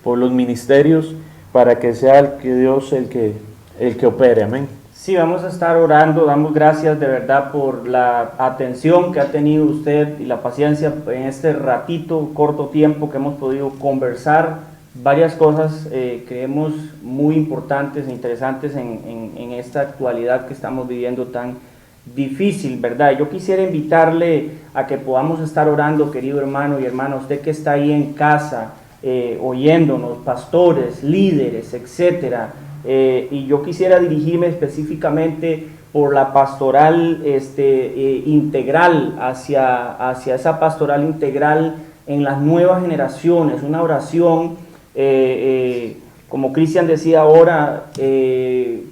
S3: por los ministerios, para que sea Dios el que opere. Amén.
S4: Sí, vamos a estar orando. Damos gracias de verdad por la atención que ha tenido usted y la paciencia en este ratito, corto tiempo que hemos podido conversar varias cosas creemos muy importantes e interesantes en esta actualidad que estamos viviendo tan difícil, ¿verdad? Yo quisiera invitarle a que podamos estar orando, querido hermano y hermana, usted que está ahí en casa, oyéndonos, pastores, líderes, etcétera, y yo quisiera dirigirme específicamente por la pastoral integral, hacia esa pastoral integral en las nuevas generaciones, una oración, como Cristian decía ahora,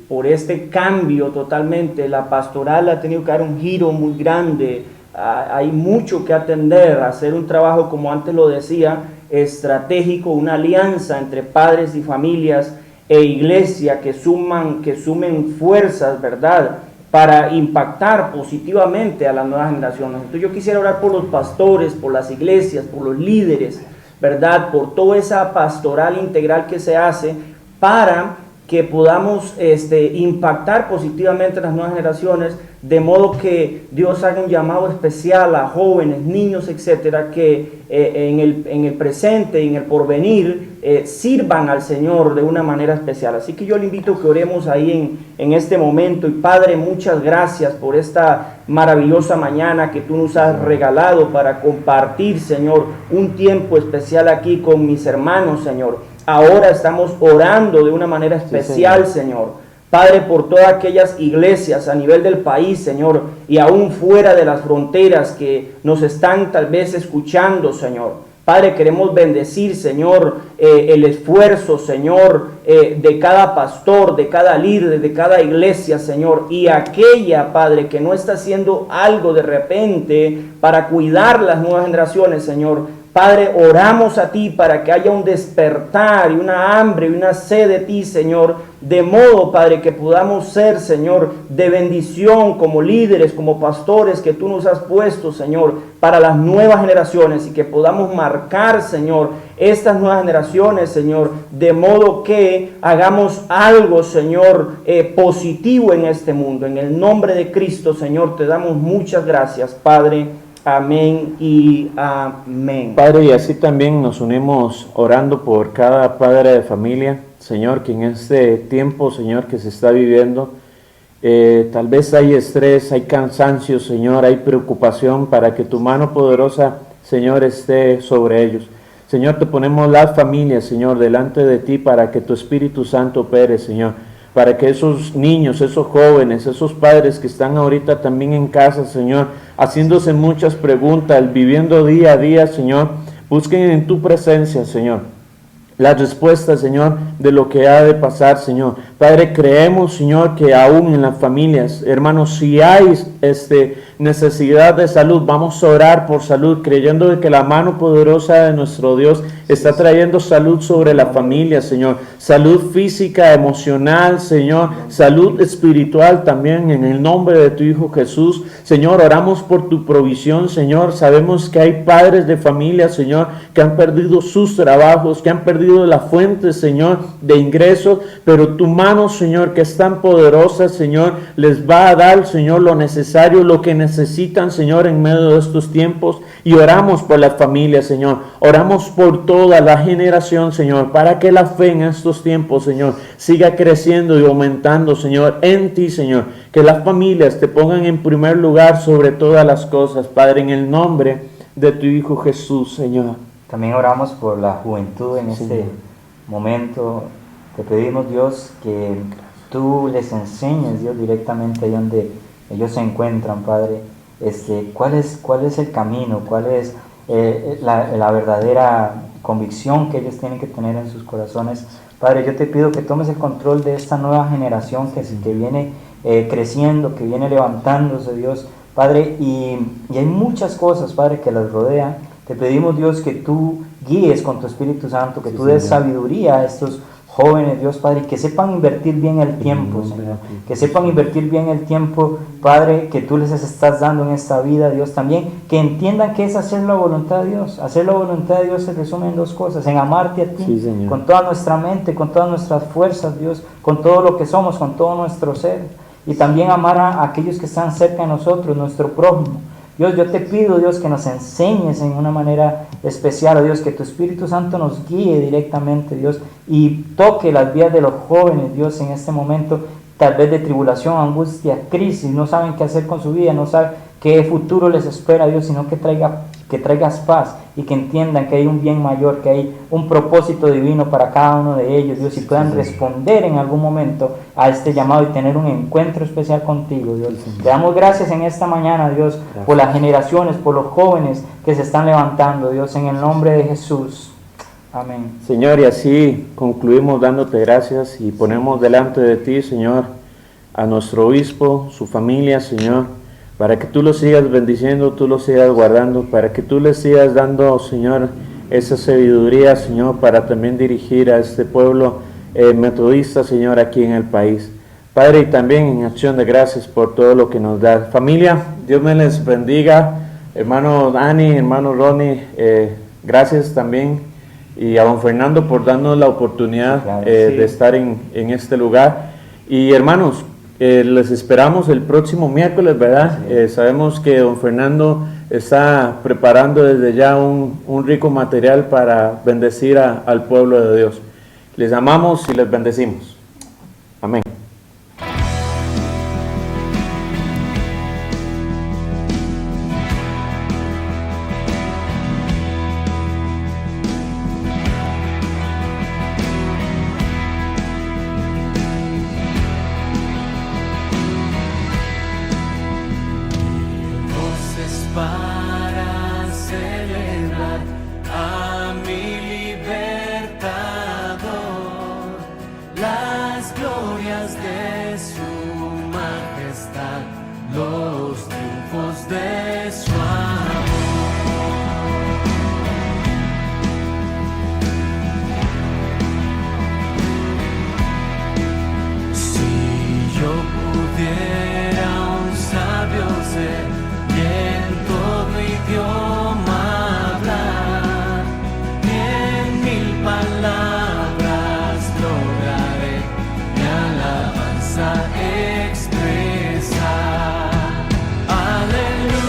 S4: por este cambio totalmente, la pastoral ha tenido que dar un giro muy grande, hay mucho que atender, hacer un trabajo, como antes lo decía, estratégico, una alianza entre padres y familias e iglesia que sumen fuerzas, ¿verdad?, para impactar positivamente a las nuevas generaciones. Entonces yo quisiera orar por los pastores, por las iglesias, por los líderes, ¿verdad?, por toda esa pastoral integral que se hace para que podamos impactar positivamente a las nuevas generaciones, de modo que Dios haga un llamado especial a jóvenes, niños, etcétera, que en el presente y en el porvenir sirvan al Señor de una manera especial. Así que yo le invito a que oremos ahí en este momento. Y Padre, muchas gracias por esta maravillosa mañana que tú nos has regalado para compartir, Señor, un tiempo especial aquí con mis hermanos, Señor. Ahora estamos orando de una manera especial, sí, Señor. Padre, por todas aquellas iglesias a nivel del país, Señor, y aún fuera de las fronteras que nos están tal vez escuchando, Señor. Padre, queremos bendecir, Señor, el esfuerzo, Señor, de cada pastor, de cada líder, de cada iglesia, Señor, y aquella, Padre, que no está haciendo algo de repente para cuidar las nuevas generaciones, Señor. Padre, oramos a ti para que haya un despertar y una hambre y una sed de ti, Señor, de modo, Padre, que podamos ser, Señor, de bendición como líderes, como pastores que tú nos has puesto, Señor, para las nuevas generaciones, y que podamos marcar, Señor, estas nuevas generaciones, Señor, de modo que hagamos algo, Señor, positivo en este mundo. En el nombre de Cristo, Señor, te damos muchas gracias, Padre. Amén y amén.
S3: Padre, y así también nos unimos orando por cada padre de familia, Señor, que en este tiempo, Señor, que se está viviendo, tal vez hay estrés, hay cansancio, Señor, hay preocupación, para que tu mano poderosa, Señor, esté sobre ellos. Señor, te ponemos las familias, Señor, delante de ti, para que tu Espíritu Santo opere, Señor, para que esos niños, esos jóvenes, esos padres que están ahorita también en casa, Señor, haciéndose muchas preguntas, viviendo día a día, Señor, busquen en tu presencia, Señor, las respuestas, Señor, de lo que ha de pasar, Señor. Padre, creemos, Señor, que aún en las familias, hermanos, si hay necesidad de salud, vamos a orar por salud, creyendo de que la mano poderosa de nuestro Dios está trayendo salud sobre la familia, Señor. Salud física, emocional, Señor. Salud espiritual también, en el nombre de tu Hijo Jesús. Señor, oramos por tu provisión, Señor. Sabemos que hay padres de familia, Señor, que han perdido sus trabajos, que han perdido la fuente, Señor, de ingresos, pero tu mano, Señor, que es tan poderosa, Señor, les va a dar, Señor, lo necesario, lo que necesitan, Señor, en medio de estos tiempos. Y oramos por las familias, Señor. Oramos por toda la generación, Señor, para que la fe en estos tiempos, Señor, siga creciendo y aumentando, Señor, en ti, Señor. Que las familias te pongan en primer lugar sobre todas las cosas, Padre, en el nombre de tu Hijo Jesús, Señor.
S5: También oramos por la juventud en este momento. Te pedimos, Dios, que tú les enseñes, Dios, directamente ahí donde ellos se encuentran, Padre, cuál es el camino, cuál es la verdadera convicción que ellos tienen que tener en sus corazones. Padre, yo te pido que tomes el control de esta nueva generación que viene creciendo, que viene levantándose, Dios, Padre, y hay muchas cosas, Padre, que las rodean. Te pedimos, Dios, que tú guíes con tu Espíritu Santo, que tú des sabiduría a estos jóvenes, Dios, Padre, que sepan invertir bien el tiempo, Señor, que sepan invertir bien el tiempo, Padre, que tú les estás dando en esta vida, Dios, también, que entiendan que es hacer la voluntad de Dios. Hacer la voluntad de Dios se resume en dos cosas: en amarte a ti, con toda nuestra mente, con todas nuestras fuerzas, Dios, con todo lo que somos, con todo nuestro ser, y también amar a aquellos que están cerca de nosotros, nuestro prójimo. Dios, yo te pido, Dios, que nos enseñes en una manera especial, oh Dios, que tu Espíritu Santo nos guíe directamente, Dios, y toque las vidas de los jóvenes, Dios, en este momento, tal vez de tribulación, angustia, crisis, no saben qué hacer con su vida, no saben qué futuro les espera, Dios, sino que traigas paz y que entiendan que hay un bien mayor, que hay un propósito divino para cada uno de ellos, Dios, y puedan responder en algún momento a este llamado y tener un encuentro especial contigo, Dios. Te damos gracias en esta mañana, Dios, por las generaciones, por los jóvenes que se están levantando, Dios, en el nombre de Jesús. Amén.
S3: Señor, y así concluimos dándote gracias y ponemos delante de ti, Señor, a nuestro obispo, su familia, Señor, para que tú lo sigas bendiciendo, tú lo sigas guardando, para que tú le sigas dando, Señor, esa sabiduría, Señor, para también dirigir a este pueblo metodista, Señor, aquí en el país. Padre, y también en acción de gracias por todo lo que nos da. Familia, Dios me les bendiga. Hermano Dani, hermano Ronnie, gracias también. Y a don Fernando por darnos la oportunidad de estar en este lugar. Y hermanos, les esperamos el próximo miércoles, ¿verdad? Sabemos que don Fernando está preparando desde ya un rico material para bendecir al pueblo de Dios. Les amamos y les bendecimos. Amén.
S1: Para celebrar a mi libertador, las glorias de su majestad, los triunfos de su amor. Si yo pudiera un sabio ser, y en todo idioma hablar, y en 1000 palabras lograré mi alabanza expresar. Aleluya,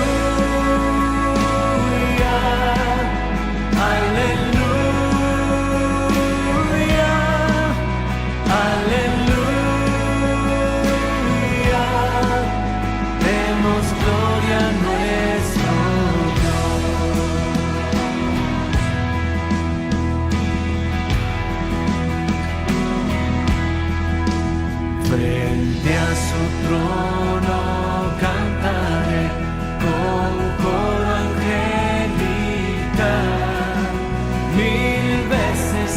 S1: aleluya, aleluya, demos gloria a nuestro Dios. Frente a su trono cantaré con coro angelical, 1000 veces